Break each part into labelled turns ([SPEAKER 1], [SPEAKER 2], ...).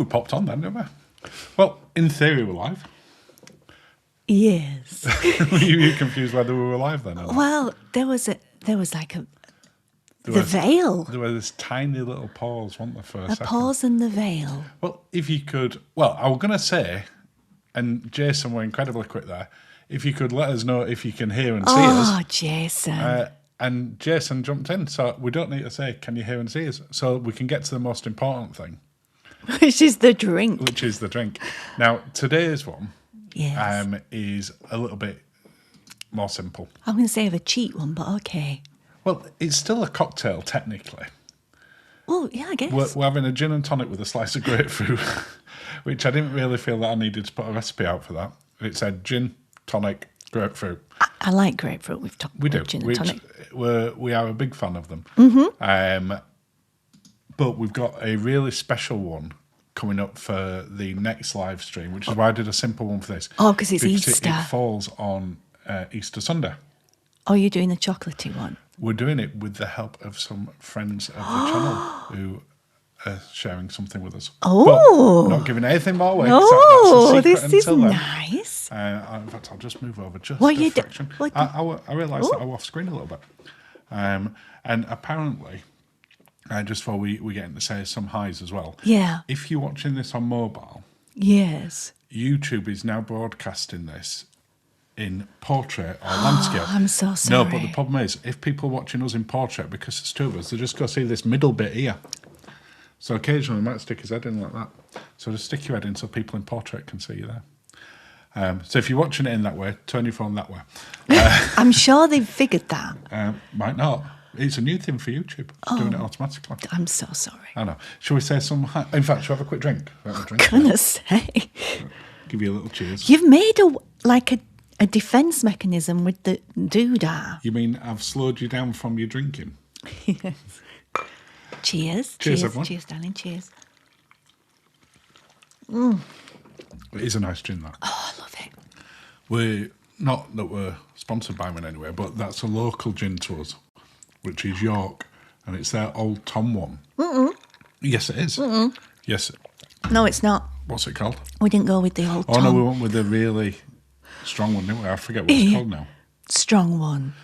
[SPEAKER 1] popped on then, didn't we? Well, in theory, we're live.
[SPEAKER 2] Yes.
[SPEAKER 1] Were you confused whether we were live then? Or not?
[SPEAKER 2] Well, there was like the veil.
[SPEAKER 1] There was this tiny little pause, wasn't there, for a second?
[SPEAKER 2] Pause in the veil.
[SPEAKER 1] Well, if you could... Well, I was going to say, and Jason were incredibly quick there, if you could let us know if you can hear and see us.
[SPEAKER 2] Oh, Jason.
[SPEAKER 1] And Jason jumped in, so we don't need to say, can you hear and see us? So we can get to the most important thing.
[SPEAKER 2] Which is the drink.
[SPEAKER 1] Which is the drink. Now, today's one
[SPEAKER 2] Yes.
[SPEAKER 1] is a little bit more simple.
[SPEAKER 2] I'm going to say a cheat one, but okay.
[SPEAKER 1] Well, it's still a cocktail, technically.
[SPEAKER 2] Well, yeah, I guess.
[SPEAKER 1] We're having a gin and tonic with a slice of grapefruit, which I didn't really feel that I needed to put a recipe out for that. It said gin, tonic, grapefruit.
[SPEAKER 2] I like grapefruit.
[SPEAKER 1] We do.
[SPEAKER 2] Gin and tonic.
[SPEAKER 1] We are a big fan of them.
[SPEAKER 2] Mm-hmm.
[SPEAKER 1] But we've got a really special one coming up for the next live stream, which is why I did a simple one for this.
[SPEAKER 2] Oh, because it's Easter.
[SPEAKER 1] It falls on Easter Sunday.
[SPEAKER 2] Oh, you're doing the chocolatey one?
[SPEAKER 1] We're doing it with the help of some friends of the channel who are sharing something with us.
[SPEAKER 2] Oh.
[SPEAKER 1] But not giving anything more away.
[SPEAKER 2] Oh, this is nice.
[SPEAKER 1] In fact, I'll just move over just
[SPEAKER 2] What
[SPEAKER 1] a
[SPEAKER 2] you
[SPEAKER 1] fraction. I realised that I'm off screen a little bit. And apparently... just before we get into say some highs as well.
[SPEAKER 2] Yeah.
[SPEAKER 1] If you're watching this on mobile,
[SPEAKER 2] yes,
[SPEAKER 1] YouTube is now broadcasting this in portrait or landscape.
[SPEAKER 2] I'm so sorry.
[SPEAKER 1] No, but the problem is, if people are watching us in portrait, because it's two of us, they just go see this middle bit here. So occasionally we might stick his head in like that. So just stick your head in so people in portrait can see you there. So if you're watching it in that way, turn your phone that way.
[SPEAKER 2] I'm sure they've figured that.
[SPEAKER 1] Might not. It's a new thing for YouTube. It's doing it automatically.
[SPEAKER 2] I'm so sorry.
[SPEAKER 1] I know. Shall we say some... In fact, shall we have a quick drink?
[SPEAKER 2] Gonna say.
[SPEAKER 1] Give you a little cheers.
[SPEAKER 2] You've made a defence mechanism with the doodah.
[SPEAKER 1] You mean I've slowed you down from your drinking?
[SPEAKER 2] Yes. Cheers.
[SPEAKER 1] Cheers, everyone.
[SPEAKER 2] Cheers, darling. Cheers.
[SPEAKER 1] It is a nice gin, that.
[SPEAKER 2] Oh, I love it.
[SPEAKER 1] We're... Not that we're sponsored by one anyway, but that's a local gin to us, which is York, and it's their Old Tom one. Mm-mm. Yes, it is. Mm-mm. Yes.
[SPEAKER 2] No, it's not.
[SPEAKER 1] What's it called?
[SPEAKER 2] We didn't go with the Old Tom.
[SPEAKER 1] Oh, no, we went with the really strong one, didn't we? I forget what it's called now.
[SPEAKER 2] Strong one.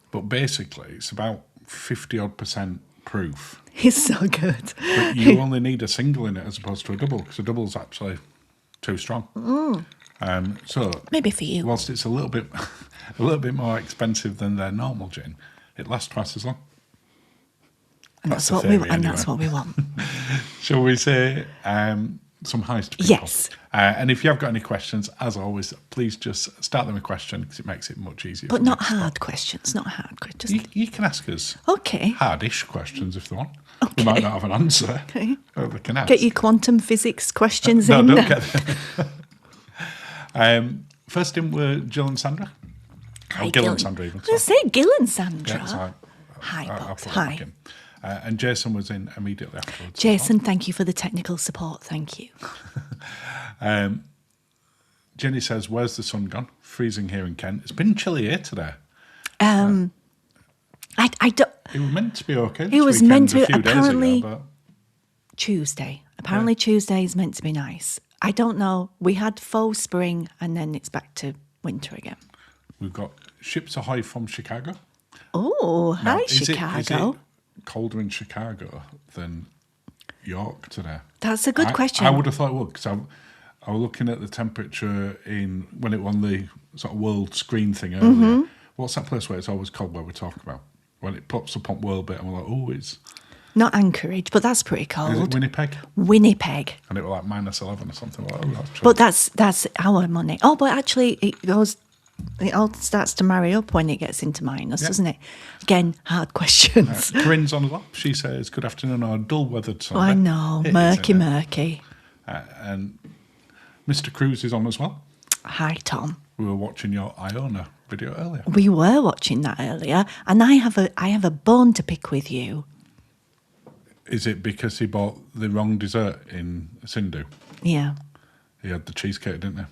[SPEAKER 1] But basically, it's about 50-odd% proof.
[SPEAKER 2] It's so good.
[SPEAKER 1] But you only need a single in it as opposed to a double, because a double's actually too strong. So
[SPEAKER 2] maybe for you.
[SPEAKER 1] Whilst it's a little bit more expensive than their normal gin, it lasts twice as long.
[SPEAKER 2] And that's what we want.
[SPEAKER 1] Shall we say some highs to people?
[SPEAKER 2] Yes.
[SPEAKER 1] And if you have got any questions, as always, please just start them with a question because it makes it much easier.
[SPEAKER 2] But not hard questions. Not hard questions.
[SPEAKER 1] You can ask us
[SPEAKER 2] okay
[SPEAKER 1] hardish questions if they want.
[SPEAKER 2] Okay.
[SPEAKER 1] We might not have an answer.
[SPEAKER 2] Okay.
[SPEAKER 1] But we can ask.
[SPEAKER 2] Get your quantum physics questions
[SPEAKER 1] no,
[SPEAKER 2] in.
[SPEAKER 1] Don't get them. First in were Jill and Sandra.
[SPEAKER 2] Hi,
[SPEAKER 1] Gil and Sandra even.
[SPEAKER 2] I was going to say Gil and Sandra.
[SPEAKER 1] Yeah,
[SPEAKER 2] Hi, Bob.
[SPEAKER 1] Hi. And Jason was in immediately afterwards.
[SPEAKER 2] Jason, thank you for the technical support. Thank you.
[SPEAKER 1] Jenny says, "Where's the sun gone? Freezing here in Kent. It's been chilly here today."
[SPEAKER 2] I don't.
[SPEAKER 1] It was meant to be okay.
[SPEAKER 2] It was meant to be
[SPEAKER 1] apparently days ago,
[SPEAKER 2] Tuesday. Apparently Tuesday is meant to be nice. I don't know. We had faux spring and then it's back to winter again.
[SPEAKER 1] We've got ships ahoy from Chicago.
[SPEAKER 2] Oh, hi,
[SPEAKER 1] Is
[SPEAKER 2] Chicago.
[SPEAKER 1] it colder in Chicago than York today?
[SPEAKER 2] That's a good question.
[SPEAKER 1] I would have thought it would, because I was looking at the temperature when it won the sort of world screen thing earlier. Mm-hmm. What's that place where it's always cold where we talk about? When it pops up on World Bit and we're like, oh, it's...
[SPEAKER 2] Not Anchorage, but that's pretty cold.
[SPEAKER 1] Is it Winnipeg?
[SPEAKER 2] Winnipeg.
[SPEAKER 1] And it was like -11 or something like that. Oh, that's true.
[SPEAKER 2] But that's our money. Oh, but actually it all starts to marry up when it gets into minus, doesn't it? Again, hard questions.
[SPEAKER 1] Corinne's on as well. She says, good afternoon on a dull-weathered Sunday.
[SPEAKER 2] Oh, I know. Murky.
[SPEAKER 1] And Mr. Cruz is on as well.
[SPEAKER 2] Hi, Tom.
[SPEAKER 1] We were watching your Iona video earlier.
[SPEAKER 2] We were watching that earlier, and I have a bone to pick with you.
[SPEAKER 1] Is it because he bought the wrong dessert in Sindhu?
[SPEAKER 2] Yeah.
[SPEAKER 1] He had the cheesecake, didn't he?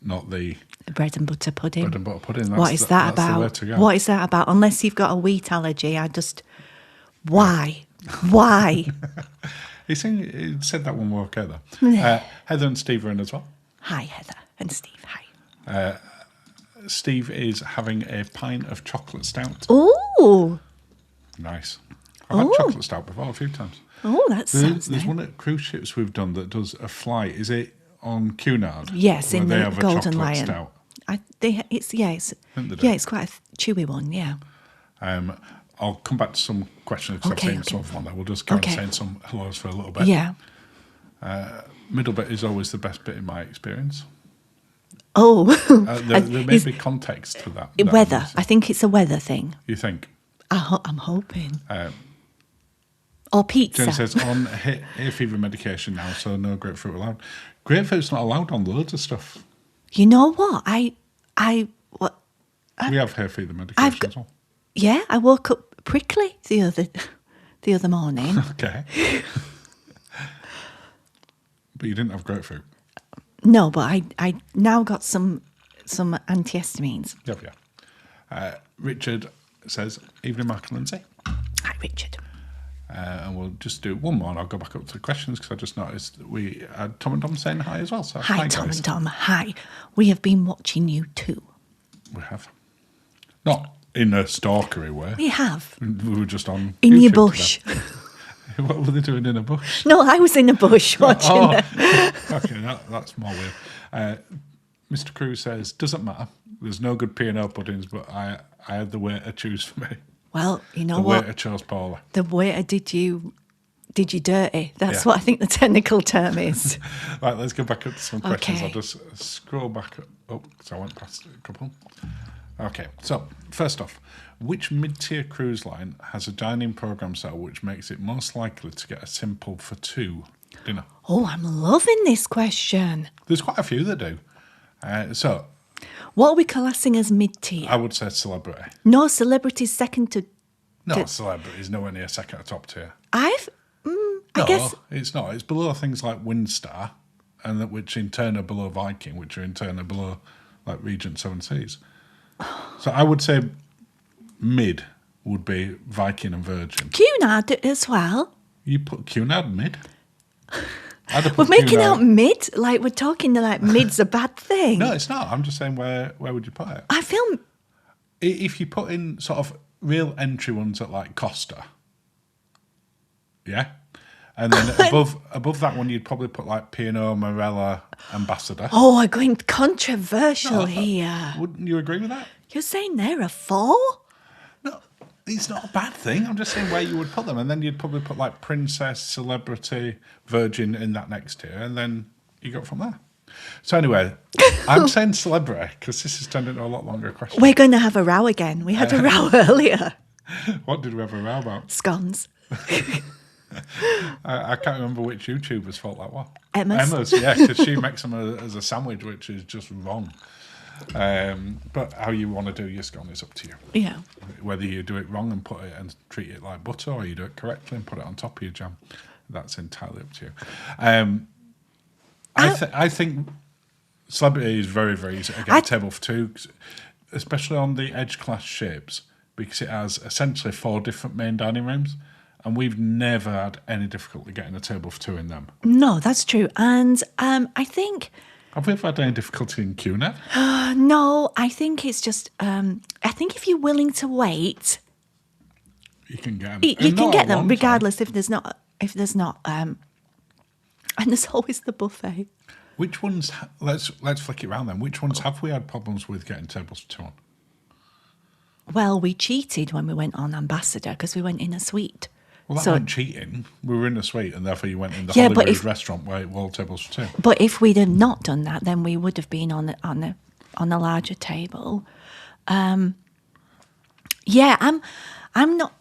[SPEAKER 1] Not the...
[SPEAKER 2] bread and butter pudding.
[SPEAKER 1] Bread and butter pudding.
[SPEAKER 2] What is that about?
[SPEAKER 1] The way to go.
[SPEAKER 2] What is that about? Unless you've got a wheat allergy, why? Why?
[SPEAKER 1] He said that one more okay, though.
[SPEAKER 2] Yeah.
[SPEAKER 1] Heather and Steve are in as well.
[SPEAKER 2] Hi, Heather and Steve. Hi.
[SPEAKER 1] Steve is having a pint of chocolate stout.
[SPEAKER 2] Oh.
[SPEAKER 1] Nice. I've had chocolate stout before a few times.
[SPEAKER 2] Oh, that sounds
[SPEAKER 1] There's
[SPEAKER 2] nice.
[SPEAKER 1] one at cruise ships we've done that does a flight. Is it on Cunard?
[SPEAKER 2] Yes,
[SPEAKER 1] where
[SPEAKER 2] in
[SPEAKER 1] they
[SPEAKER 2] the
[SPEAKER 1] have a
[SPEAKER 2] Golden
[SPEAKER 1] chocolate
[SPEAKER 2] Lion.
[SPEAKER 1] Stout?
[SPEAKER 2] It's quite a chewy one. Yeah.
[SPEAKER 1] I'll come back to some questions because I've seen some of them on there. We'll just go on saying some hellos for a little bit.
[SPEAKER 2] Yeah.
[SPEAKER 1] Middle bit is always the best bit in my experience.
[SPEAKER 2] Oh.
[SPEAKER 1] There may be context to that.
[SPEAKER 2] Weather. I think it's a weather thing.
[SPEAKER 1] You think?
[SPEAKER 2] I'm hoping. Or pizza.
[SPEAKER 1] Jen says, on hay fever medication now, so no grapefruit allowed. Grapefruit's not allowed on loads of stuff.
[SPEAKER 2] You know what? We
[SPEAKER 1] have hay fever medication as well.
[SPEAKER 2] Yeah, I woke up prickly the other morning.
[SPEAKER 1] Okay. But you didn't have grapefruit.
[SPEAKER 2] No, but I now got some antihistamines.
[SPEAKER 1] Yeah. Richard says, evening, Mark and Lindsay.
[SPEAKER 2] Hi, Richard.
[SPEAKER 1] And we'll just do one more and I'll go back up to the questions because I just noticed that we had Tom and Dom saying hi as well. So
[SPEAKER 2] Hi, Tom
[SPEAKER 1] guys.
[SPEAKER 2] and Dom. Hi. We have been watching you too.
[SPEAKER 1] We have. Not in a stalkery way.
[SPEAKER 2] We have.
[SPEAKER 1] We were just on
[SPEAKER 2] In
[SPEAKER 1] YouTube
[SPEAKER 2] your bush.
[SPEAKER 1] today. What were they doing in a bush?
[SPEAKER 2] No, I was in a bush watching them.
[SPEAKER 1] Okay, that's more weird. Mr. Cruz says, doesn't matter. There's no good P&O puddings, but I had the waiter choose for me.
[SPEAKER 2] Well, you know
[SPEAKER 1] the
[SPEAKER 2] what?
[SPEAKER 1] The waiter chose Paula.
[SPEAKER 2] The waiter did you dirty. That's what I think the technical term is.
[SPEAKER 1] Right, let's go back up to some questions.
[SPEAKER 2] Okay.
[SPEAKER 1] I'll just scroll back up because I went past a couple. Okay, so first off, which mid-tier cruise line has a dining programme style which makes it most likely to get a simple for two dinner?
[SPEAKER 2] Oh, I'm loving this question.
[SPEAKER 1] There's quite a few that do. So
[SPEAKER 2] What are we classing as mid-tier?
[SPEAKER 1] I would say celebrity.
[SPEAKER 2] No celebrities second to...
[SPEAKER 1] No, celebrity is nowhere near second or top tier.
[SPEAKER 2] I guess...
[SPEAKER 1] It's not. It's below things like Windstar, and which in turn are below Viking, which are in turn are below like Regent Seven Seas. So I would say mid would be Viking and Virgin.
[SPEAKER 2] Cunard as well.
[SPEAKER 1] You put Cunard mid? I'd have
[SPEAKER 2] We're
[SPEAKER 1] put
[SPEAKER 2] making
[SPEAKER 1] Cunard-
[SPEAKER 2] out mid, like we're talking like mid's a bad thing.
[SPEAKER 1] No, it's not. I'm just saying where would you put it?
[SPEAKER 2] I feel...
[SPEAKER 1] If you put in sort of real entry ones at like Costa, yeah? And then above that one, you'd probably put like P&O, Morella, Ambassador.
[SPEAKER 2] Oh, I'm going controversial here.
[SPEAKER 1] Wouldn't you agree with that?
[SPEAKER 2] You're saying they're a 4?
[SPEAKER 1] No, it's not a bad thing. I'm just saying where you would put them. And then you'd probably put like Princess, Celebrity, Virgin in that next tier. And then you go from there. So anyway, I'm saying celebrity because this has turned into a lot longer question.
[SPEAKER 2] We're going to have a row again. We had a row earlier.
[SPEAKER 1] What did we have a row about?
[SPEAKER 2] Scones.
[SPEAKER 1] I can't remember which YouTuber's fault that was.
[SPEAKER 2] Emma's.
[SPEAKER 1] Yeah, because she makes them as a sandwich, which is just wrong. But how you want to do your scone is up to you.
[SPEAKER 2] Yeah.
[SPEAKER 1] Whether you do it wrong and put it and treat it like butter, or you do it correctly and put it on top of your jam, that's entirely up to you. I think celebrity is very, very easy to get a table for two, especially on the edge class shapes, because it has essentially 4 different main dining rooms. And we've never had any difficulty getting a table for two in them.
[SPEAKER 2] No, that's true. And I think...
[SPEAKER 1] Have we ever had any difficulty in Cunard?
[SPEAKER 2] No, I think it's just... I think if you're willing to wait...
[SPEAKER 1] You can get them.
[SPEAKER 2] You can get them, regardless if there's not... and there's always the buffet.
[SPEAKER 1] Which ones... Let's flick it around then. Which ones have we had problems with getting tables for two on?
[SPEAKER 2] Well, we cheated when we went on Ambassador because we went in a suite.
[SPEAKER 1] Well, that wasn't cheating. We were in a suite, and therefore you went in the
[SPEAKER 2] Yeah, but
[SPEAKER 1] Hollywood restaurant where it were tables for two.
[SPEAKER 2] But if we'd have not done that, then we would have been on a larger table. Yeah, I'm not.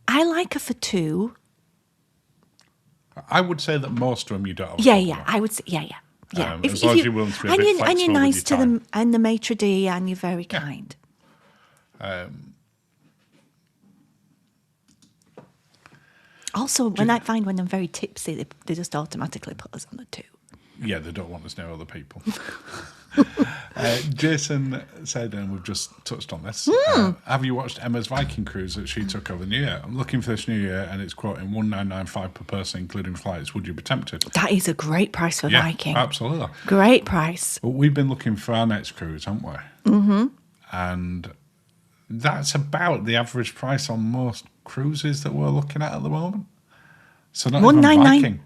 [SPEAKER 2] I like a for two.
[SPEAKER 1] I would say that most of them you don't have.
[SPEAKER 2] Yeah. I would say, yeah.
[SPEAKER 1] As long as you're willing to be a bit flexible
[SPEAKER 2] and you're
[SPEAKER 1] with
[SPEAKER 2] nice
[SPEAKER 1] your
[SPEAKER 2] to
[SPEAKER 1] time.
[SPEAKER 2] them, and the maitre d', and you're very kind. Also, when I find when I'm very tipsy, they just automatically put us on a 2.
[SPEAKER 1] Yeah, they don't want us near other people. Jason said, and we've just touched on this, have you watched Emma's Viking cruise that she took over the New Year? I'm looking for this New Year, and it's quoting 1995 per person, including flights. Would you be tempted?
[SPEAKER 2] That is a great price for Viking.
[SPEAKER 1] Absolutely.
[SPEAKER 2] Great price.
[SPEAKER 1] But we've been looking for our next cruise, haven't we? Mm-hmm. And that's about the average price on most cruises that we're looking at the moment. So not even
[SPEAKER 2] 199.
[SPEAKER 1] Viking.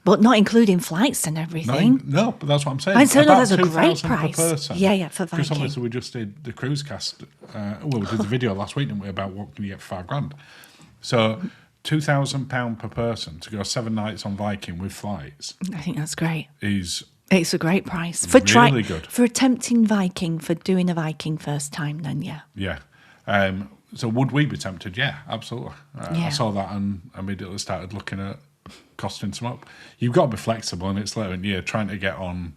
[SPEAKER 2] But not including flights and everything.
[SPEAKER 1] No, but that's what I'm saying.
[SPEAKER 2] And so
[SPEAKER 1] About
[SPEAKER 2] that's a great
[SPEAKER 1] 2,000 per
[SPEAKER 2] price.
[SPEAKER 1] person.
[SPEAKER 2] Yeah, for Viking.
[SPEAKER 1] Because obviously we just did the cruise cast. We did the video last week, didn't we, about what can you get for $5,000. So £2,000 per person to go 7 nights on Viking with flights.
[SPEAKER 2] I think that's great.
[SPEAKER 1] Is
[SPEAKER 2] It's a great price.
[SPEAKER 1] really good.
[SPEAKER 2] For attempting Viking, for doing a Viking first time, then yeah.
[SPEAKER 1] Yeah. So would we be tempted? Yeah, absolutely. I saw that and immediately started looking at costing some up. You've got to be flexible, and it's later in the year. Trying to get on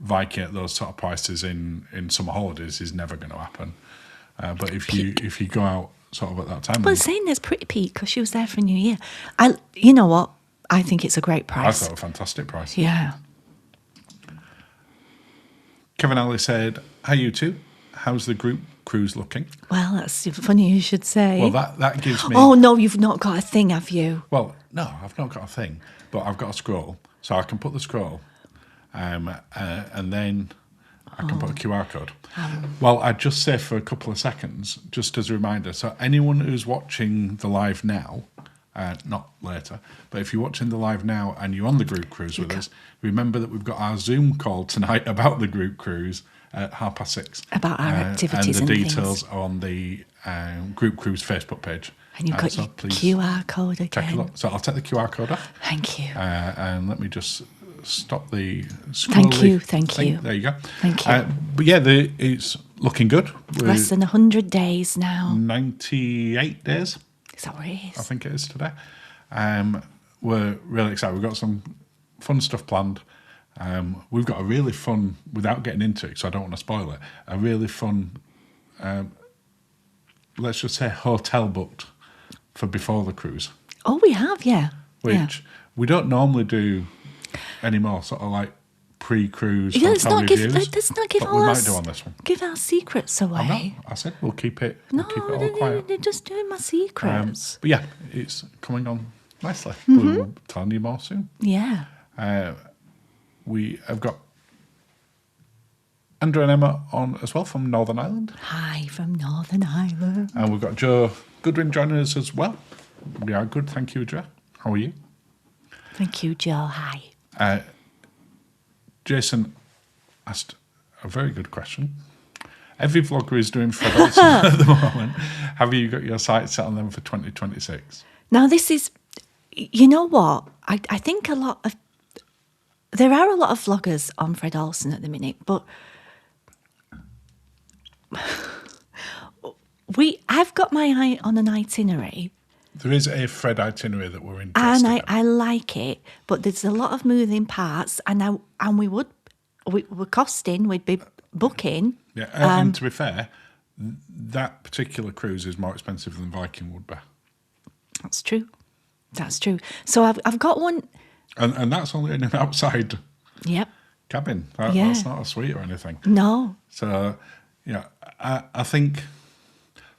[SPEAKER 1] Viking at those sort of prices in summer holidays is never going to happen. But if you go out sort of at that time,
[SPEAKER 2] Well, saying there's pretty peak because she was there for New Year. You know what? I think it's a great
[SPEAKER 1] I
[SPEAKER 2] price.
[SPEAKER 1] thought a fantastic price.
[SPEAKER 2] Yeah.
[SPEAKER 1] Kevin Alley said, "Hi you two, how's the group cruise looking?"
[SPEAKER 2] Well, that's funny you should say.
[SPEAKER 1] Well, that gives me.
[SPEAKER 2] Oh no, you've not got a thing, have you?
[SPEAKER 1] Well, no, I've not got a thing, but I've got a scroll, so I can put the scroll, and then I can put a QR code. Well, I'd just say for a couple of seconds, just as a reminder, so anyone who's watching the live now, not later, but if you're watching the live now and you're on the group cruise with us, remember that we've got our Zoom call tonight about the group cruise at 6:30.
[SPEAKER 2] About our activities
[SPEAKER 1] and the
[SPEAKER 2] and
[SPEAKER 1] details
[SPEAKER 2] things.
[SPEAKER 1] are on the group cruise Facebook page.
[SPEAKER 2] And you've got
[SPEAKER 1] so
[SPEAKER 2] your
[SPEAKER 1] please
[SPEAKER 2] QR code
[SPEAKER 1] take a
[SPEAKER 2] again.
[SPEAKER 1] look. So I'll take the QR code off.
[SPEAKER 2] Thank you.
[SPEAKER 1] And let me just stop the
[SPEAKER 2] Thank you.
[SPEAKER 1] thing. There you go.
[SPEAKER 2] Thank you.
[SPEAKER 1] But yeah, it's looking good. We're
[SPEAKER 2] Less than 100 days now.
[SPEAKER 1] 98 days,
[SPEAKER 2] Is that what it
[SPEAKER 1] I
[SPEAKER 2] is?
[SPEAKER 1] think it is today. We're really excited. We've got some fun stuff planned. We've got a really fun, without getting into it, so I don't want to spoil it, a really fun, let's just say, hotel booked for before the cruise,
[SPEAKER 2] Oh, we have, yeah.
[SPEAKER 1] which we don't normally do anymore, sort of like pre-cruise
[SPEAKER 2] Yeah, let's
[SPEAKER 1] hotel
[SPEAKER 2] not
[SPEAKER 1] reviews.
[SPEAKER 2] let's not give
[SPEAKER 1] but
[SPEAKER 2] all
[SPEAKER 1] we
[SPEAKER 2] our
[SPEAKER 1] might do on this one.
[SPEAKER 2] give our secrets
[SPEAKER 1] I'm not.
[SPEAKER 2] away.
[SPEAKER 1] I said we'll keep it.
[SPEAKER 2] No,
[SPEAKER 1] We'll keep it all quiet.
[SPEAKER 2] they're just doing my secrets.
[SPEAKER 1] But yeah, it's coming on nicely.
[SPEAKER 2] Mm-hmm.
[SPEAKER 1] We'll tell you more soon.
[SPEAKER 2] Yeah.
[SPEAKER 1] We have got Andrew and Emma on as well from Northern Ireland.
[SPEAKER 2] Hi from Northern Ireland.
[SPEAKER 1] And we've got Joe Goodwin joining us as well. We are good, thank you, Joe. How are you?
[SPEAKER 2] Thank you, Joe. Hi.
[SPEAKER 1] Jason asked a very good question. Every vlogger is doing Fred Olsen at the moment. Have you got your sights set on them for 2026?
[SPEAKER 2] Now, this is, you know what? I think there are a lot of vloggers on Fred Olsen at the minute, but I've got my eye on an itinerary.
[SPEAKER 1] There is a Fred itinerary that we're interested
[SPEAKER 2] And
[SPEAKER 1] in.
[SPEAKER 2] I like it, but there's a lot of moving parts, and we're costing, we'd be booking.
[SPEAKER 1] Yeah, and to be fair, that particular cruise is more expensive than Viking would be.
[SPEAKER 2] That's true. That's true. So I've got one.
[SPEAKER 1] And that's only in an outside
[SPEAKER 2] Yep.
[SPEAKER 1] cabin.
[SPEAKER 2] Yeah.
[SPEAKER 1] That's not a suite or anything.
[SPEAKER 2] No.
[SPEAKER 1] So, yeah, I think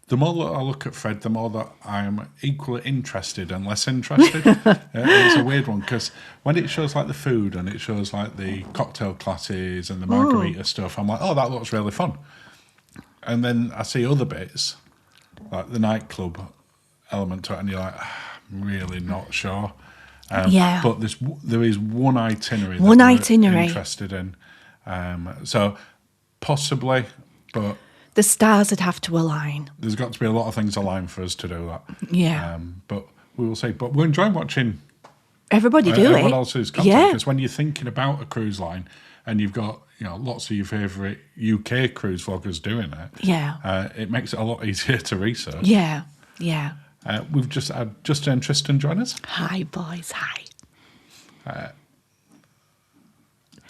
[SPEAKER 1] the more that I look at Fred, the more that I'm equally interested and less interested. It's a weird one because when it shows like the food and it shows like the cocktail classes and the margarita stuff, I'm like, oh, that looks really fun. And then I see other bits, like the nightclub element to it, and you're like, I'm really not sure.
[SPEAKER 2] Yeah.
[SPEAKER 1] But there is one itinerary
[SPEAKER 2] One
[SPEAKER 1] that we're
[SPEAKER 2] itinerary.
[SPEAKER 1] interested in. So possibly, but
[SPEAKER 2] The stars would have to align.
[SPEAKER 1] there's got to be a lot of things aligned for us to do that.
[SPEAKER 2] Yeah.
[SPEAKER 1] But we will see. But we're enjoying watching
[SPEAKER 2] Everybody do
[SPEAKER 1] everyone
[SPEAKER 2] it.
[SPEAKER 1] else's content
[SPEAKER 2] Yeah.
[SPEAKER 1] because when you're thinking about a cruise line and you've got lots of your favourite UK cruise vloggers doing it,
[SPEAKER 2] Yeah.
[SPEAKER 1] it makes it a lot easier to research.
[SPEAKER 2] Yeah. Yeah.
[SPEAKER 1] We've just had Justin and Tristan join us,
[SPEAKER 2] Hi, boys. Hi.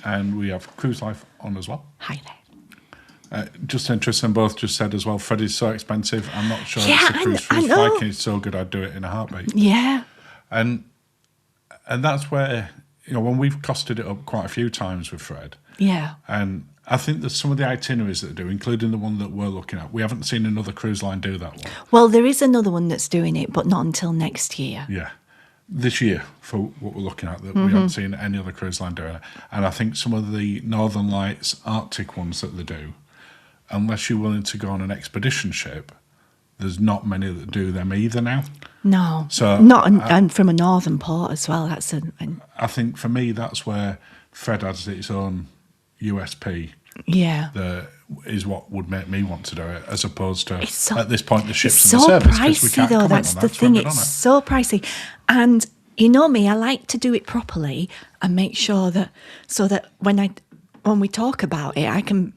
[SPEAKER 1] and we have Cruise Life on as well.
[SPEAKER 2] Hi there.
[SPEAKER 1] Justin and Tristan both just said as well, Fred is so expensive. I'm not sure
[SPEAKER 2] Yeah,
[SPEAKER 1] it's a cruise
[SPEAKER 2] I
[SPEAKER 1] for
[SPEAKER 2] know.
[SPEAKER 1] Viking is so good I'd do it in a heartbeat.
[SPEAKER 2] Yeah.
[SPEAKER 1] And that's where, when we've costed it up quite a few times with Fred,
[SPEAKER 2] Yeah.
[SPEAKER 1] and I think there's some of the itineraries that do, including the one that we're looking at. We haven't seen another cruise line do that one.
[SPEAKER 2] Well, there is another one that's doing it, but not until next year.
[SPEAKER 1] Yeah. This year, for what we're looking at, that we haven't seen any other cruise line doing it. And I think some of the Northern Lights Arctic ones that they do, unless you're willing to go on an expedition ship, there's not many that do them either now.
[SPEAKER 2] No.
[SPEAKER 1] So
[SPEAKER 2] not and from a northern port as well.
[SPEAKER 1] I think for me, that's where Fred adds its own USP.
[SPEAKER 2] Yeah.
[SPEAKER 1] That is what would make me want to do it, as opposed to
[SPEAKER 2] at
[SPEAKER 1] this point the ships
[SPEAKER 2] it's
[SPEAKER 1] and
[SPEAKER 2] so
[SPEAKER 1] the service.
[SPEAKER 2] pricey though. That's the thing. It's so pricey, and you know me, I like to do it properly and make sure that so that when we talk about it, I can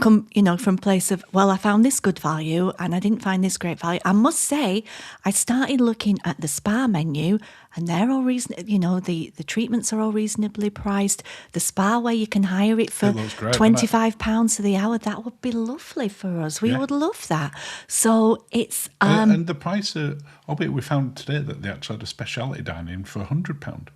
[SPEAKER 2] come, from a place of, well, I found this good value and I didn't find this great value. I must say, I started looking at the spa menu and they're all the treatments are all reasonably priced. The spa where you can hire it for £25 for the hour, that would be lovely for us. We would love that. So it's...
[SPEAKER 1] and the price, albeit we found today that they actually had a speciality dining for £100.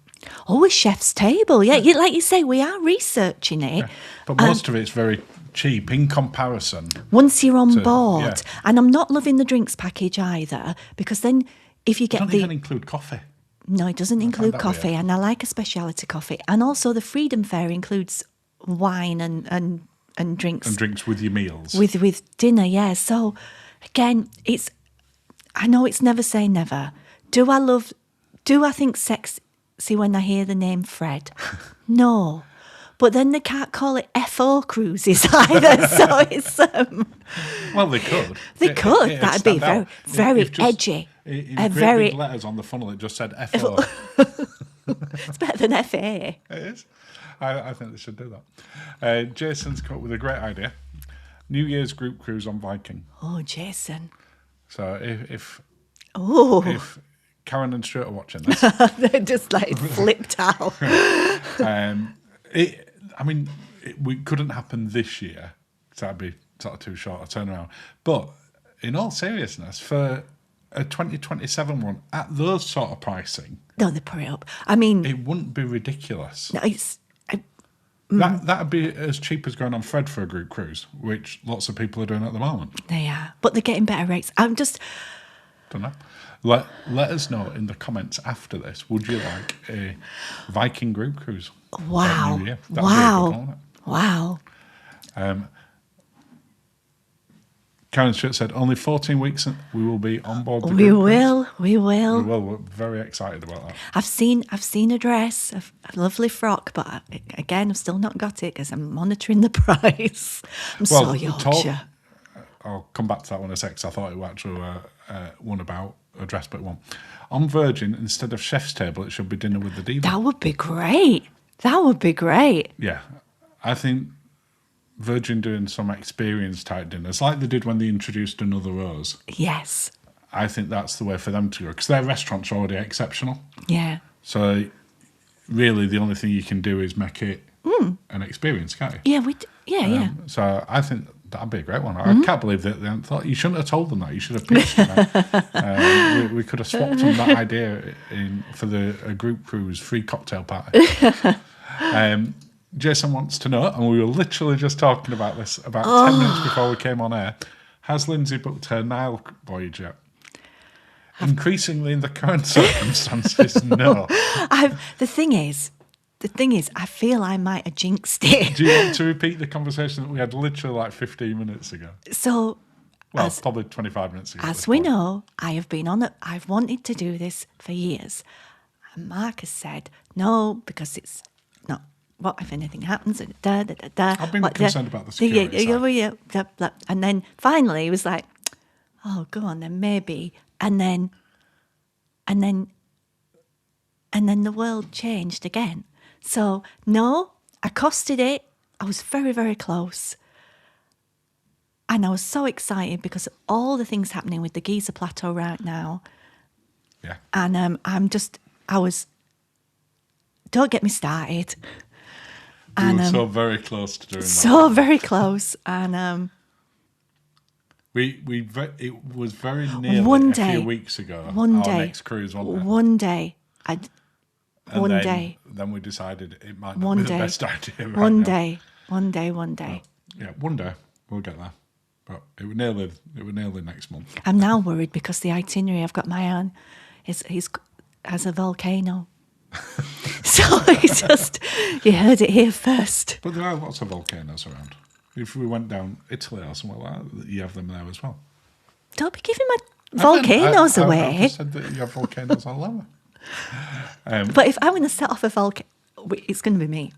[SPEAKER 2] Oh, a chef's table. Yeah, like you say, we are researching it.
[SPEAKER 1] Yeah. But most of it's very cheap in comparison.
[SPEAKER 2] Once you're on board. And I'm not loving the drinks package either, because then if you get
[SPEAKER 1] Doesn't even include coffee.
[SPEAKER 2] No, it doesn't include coffee, and I like a speciality coffee. And also the Freedom Fare includes wine and drinks.
[SPEAKER 1] And drinks with your meals.
[SPEAKER 2] With dinner, yeah. So, again, I know it's never say never. Do I think sexy when I hear the name Fred? No. But then they can't call it FO cruises either, so it's...
[SPEAKER 1] well, they could.
[SPEAKER 2] They could. That'd be very, very edgy.
[SPEAKER 1] In very big letters on the funnel, it just said FO.
[SPEAKER 2] It's better than FA.
[SPEAKER 1] It is. I think they should do that. Jason's come up with a great idea. New Year's group cruise on Viking.
[SPEAKER 2] Oh, Jason.
[SPEAKER 1] So if Karen and Stuart are watching this...
[SPEAKER 2] They're just flipped out.
[SPEAKER 1] We couldn't happen this year, so that'd be sort of too short a turnaround. But in all seriousness, for a 2027 one at those sort of pricing,
[SPEAKER 2] no, they put it up. I mean,
[SPEAKER 1] it wouldn't be ridiculous.
[SPEAKER 2] No, it's
[SPEAKER 1] that'd be as cheap as going on Fred for a group cruise, which lots of people are doing at the moment.
[SPEAKER 2] They are, but they're getting better rates. Don't
[SPEAKER 1] know. Let us know in the comments after this. Would you like a Viking group cruise?
[SPEAKER 2] Wow!
[SPEAKER 1] New Year?
[SPEAKER 2] Wow!
[SPEAKER 1] Karen Stewart said, only 14 weeks and we will be on board the
[SPEAKER 2] We
[SPEAKER 1] group
[SPEAKER 2] will.
[SPEAKER 1] cruise. We will. We're very excited about that.
[SPEAKER 2] I've seen a dress, a lovely frock, but again, I've still not got it because I'm monitoring the price. So Yorkshire.
[SPEAKER 1] I'll come back to that one in a sec, because I thought it was actually one about a dress, but one. On Virgin, instead of chef's table, it should be dinner with the diva.
[SPEAKER 2] That would be great.
[SPEAKER 1] Yeah. I think Virgin doing some experience type dinners, like they did when they introduced Another Rose.
[SPEAKER 2] Yes.
[SPEAKER 1] I think that's the way for them to go, because their restaurants are already exceptional.
[SPEAKER 2] Yeah.
[SPEAKER 1] So really the only thing you can do is make it an experience, can't you?
[SPEAKER 2] Yeah, yeah.
[SPEAKER 1] So I think that'd be a great one. I can't believe that they thought, you shouldn't have told them that. You should have pitched them that. We could have swapped them that idea for a group cruise free cocktail party. Jason wants to know, and we were literally just talking about this about 10 minutes before we came on air, has Linzi booked her Nile voyage yet? Increasingly in the current circumstances, no.
[SPEAKER 2] The thing is, I feel I might have jinxed it.
[SPEAKER 1] Do you want to repeat the conversation that we had literally 15 minutes ago?
[SPEAKER 2] So,
[SPEAKER 1] probably 25 minutes ago.
[SPEAKER 2] As we know, I've wanted to do this for years. And Mark has said, no, because it's not, what if anything happens?
[SPEAKER 1] I've been concerned about the security
[SPEAKER 2] side. And then finally he was like, oh, go on then, maybe. And then the world changed again. So, no, I costed it. I was very, very close. And I was so excited because of all the things happening with the Giza Plateau right now.
[SPEAKER 1] Yeah.
[SPEAKER 2] And don't get me started.
[SPEAKER 1] We were so very close to doing that.
[SPEAKER 2] So very close. And
[SPEAKER 1] it was very nearly a few weeks ago. Next cruise, wasn't it?
[SPEAKER 2] One day.
[SPEAKER 1] Then we decided it might not be the best idea right
[SPEAKER 2] One
[SPEAKER 1] now.
[SPEAKER 2] day. One day.
[SPEAKER 1] Yeah, one day we'll get there. But it would nearly next month.
[SPEAKER 2] I'm now worried because the itinerary I've got my own has a volcano. So it's just, you heard it here first.
[SPEAKER 1] But there are lots of volcanoes around. If we went down Italy or somewhere like that, you have them there as well.
[SPEAKER 2] Don't be giving my volcanoes away.
[SPEAKER 1] I just said that you have volcanoes all over.
[SPEAKER 2] But if I'm going to set off a volcano, it's going to be me.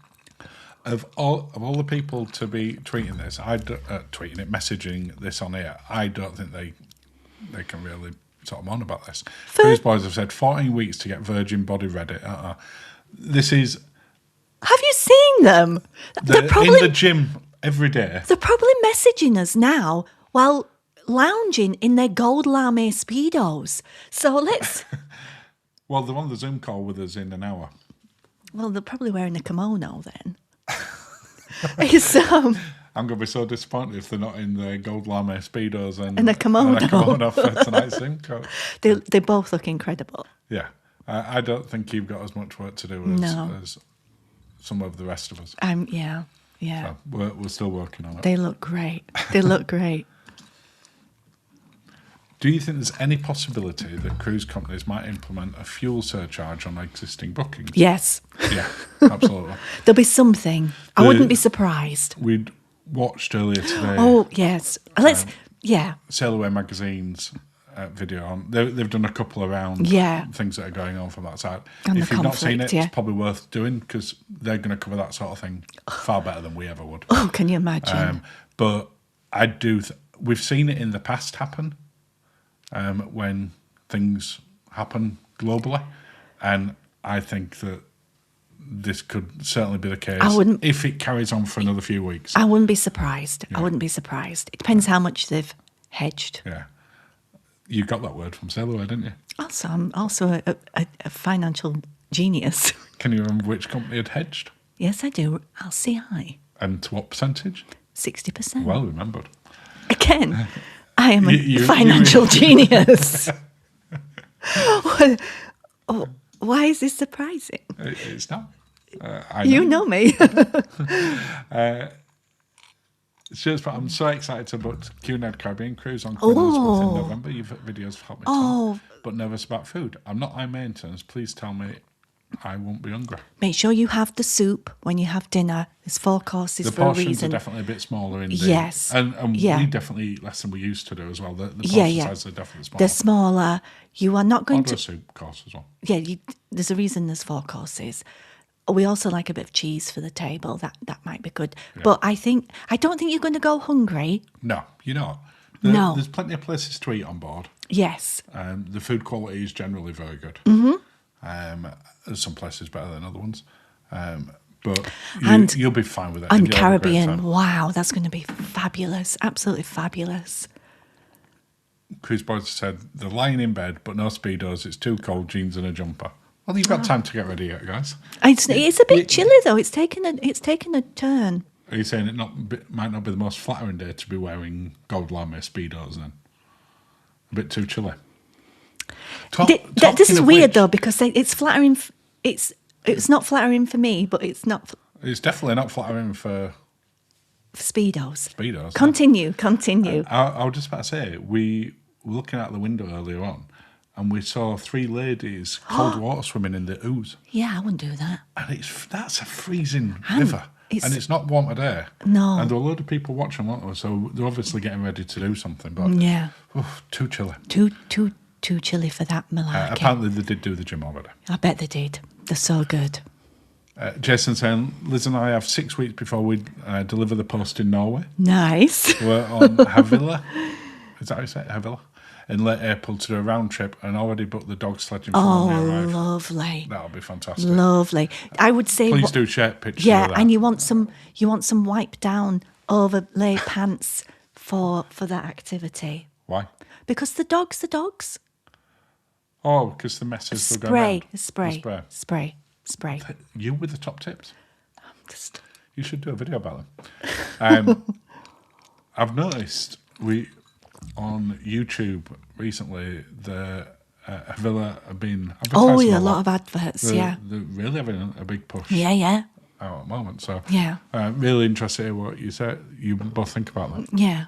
[SPEAKER 1] Of all the people to be tweeting this, messaging this on here, I don't think they can really sort of moan about this. Cruise boys have said 14 weeks to get virgin body ready. This is.
[SPEAKER 2] Have you seen them?
[SPEAKER 1] They're in the gym every day.
[SPEAKER 2] They're probably messaging us now while lounging in their gold lame speedos. So let's.
[SPEAKER 1] Well, they're on the Zoom call with us in an hour.
[SPEAKER 2] Well, they're probably wearing a kimono then.
[SPEAKER 1] I'm going to be so disappointed if they're not in the gold lame speedos and
[SPEAKER 2] a kimono
[SPEAKER 1] for tonight's Zoom call.
[SPEAKER 2] They both look incredible.
[SPEAKER 1] Yeah. I don't think you've got as much work to do as some of the rest of us.
[SPEAKER 2] Yeah.
[SPEAKER 1] So we're still working on it.
[SPEAKER 2] They look great.
[SPEAKER 1] Do you think there's any possibility that cruise companies might implement a fuel surcharge on existing bookings?
[SPEAKER 2] Yes.
[SPEAKER 1] Yeah, absolutely.
[SPEAKER 2] There'll be something. I wouldn't be surprised.
[SPEAKER 1] We'd watched earlier today.
[SPEAKER 2] Oh, yes.
[SPEAKER 1] Sail Away Magazine's video on. They've done a couple around things that are going on from that side.
[SPEAKER 2] And
[SPEAKER 1] if you've not seen it,
[SPEAKER 2] yeah.
[SPEAKER 1] it's probably worth doing because they're going to cover that sort of thing far better than we ever would.
[SPEAKER 2] Oh, can you imagine?
[SPEAKER 1] But I do. We've seen it in the past happen. When things happen globally, and I think that this could certainly be the case if it carries on for another few weeks.
[SPEAKER 2] I wouldn't be surprised.
[SPEAKER 1] Yeah.
[SPEAKER 2] I wouldn't be surprised. It depends how much they've hedged.
[SPEAKER 1] Yeah, you got that word from Sailaway, didn't you?
[SPEAKER 2] Also, I'm also a financial genius.
[SPEAKER 1] Can you remember which company had hedged?
[SPEAKER 2] Yes, I do. LCI.
[SPEAKER 1] And to what percentage?
[SPEAKER 2] 60%.
[SPEAKER 1] Well remembered.
[SPEAKER 2] Again. I am a financial genius. Why is this surprising?
[SPEAKER 1] It's not.
[SPEAKER 2] You know me.
[SPEAKER 1] I'm so excited to book Cunard Caribbean cruise on Cunard in November. You've got videos for help me talk, but nervous about food. I'm not high maintenance. Please tell me I won't be hungry.
[SPEAKER 2] Make sure you have the soup when you have dinner. There's 4 courses for a reason.
[SPEAKER 1] The portions are definitely a bit smaller indeed.
[SPEAKER 2] Yes.
[SPEAKER 1] And we definitely eat less than we used to do as well. The portion sizes are definitely smaller.
[SPEAKER 2] They're smaller. You are not going
[SPEAKER 1] Order
[SPEAKER 2] to...
[SPEAKER 1] a soup course as well.
[SPEAKER 2] Yeah, there's a reason there's 4 courses. We also like a bit of cheese for the table. That might be good. Yeah. But I don't think you're going to go hungry.
[SPEAKER 1] No, you're not.
[SPEAKER 2] No.
[SPEAKER 1] There's plenty of places to eat on board.
[SPEAKER 2] Yes.
[SPEAKER 1] The food quality is generally very good. There's some places better than other ones. But you'll be fine with it.
[SPEAKER 2] And Caribbean, wow, that's going to be fabulous. Absolutely fabulous.
[SPEAKER 1] Cruise boys said, they're lying in bed, but no speedos. It's too cold, jeans and a jumper. Well, you've got time to get ready yet, guys.
[SPEAKER 2] It's a bit chilly, though. It's taken a turn.
[SPEAKER 1] Are you saying it might not be the most flattering day to be wearing gold lame speedos then? A bit too chilly.
[SPEAKER 2] This is weird though because it's flattering. It's not flattering for me, but it's not.
[SPEAKER 1] It's definitely not flattering for
[SPEAKER 2] speedos.
[SPEAKER 1] Continue. I was just about to say we were looking out the window earlier on, and we saw 3 ladies cold water swimming in the ooze.
[SPEAKER 2] Yeah, I wouldn't do that.
[SPEAKER 1] And that's a freezing river, and it's not warm today.
[SPEAKER 2] No.
[SPEAKER 1] And there were a load of people watching, weren't there? So they're obviously getting ready to do something. But too chilly.
[SPEAKER 2] Too chilly for that malarkey.
[SPEAKER 1] Apparently they did do the gym already.
[SPEAKER 2] I bet they did. They're so good.
[SPEAKER 1] Jason saying, Liz and I have 6 weeks before we deliver the post in Norway.
[SPEAKER 2] Nice.
[SPEAKER 1] We're on Havila. Is that how you say it? Havila? In late April to do a round trip and already booked the dog sledging for when we arrive.
[SPEAKER 2] Lovely.
[SPEAKER 1] That'll be fantastic.
[SPEAKER 2] Lovely. I would say
[SPEAKER 1] please do share pictures
[SPEAKER 2] of
[SPEAKER 1] that.
[SPEAKER 2] And you want some wipe down overlay pants for that activity.
[SPEAKER 1] Why?
[SPEAKER 2] Because the dogs.
[SPEAKER 1] Oh, because the messes will go around.
[SPEAKER 2] Spray.
[SPEAKER 1] You with the top tips? You should do a video about them. I've noticed on YouTube recently the Havila have been advertising
[SPEAKER 2] a lot of adverts.
[SPEAKER 1] They're really having a big push.
[SPEAKER 2] Yeah.
[SPEAKER 1] out at the moment. So
[SPEAKER 2] Yeah.
[SPEAKER 1] really interested in what you both think about that.
[SPEAKER 2] Yeah.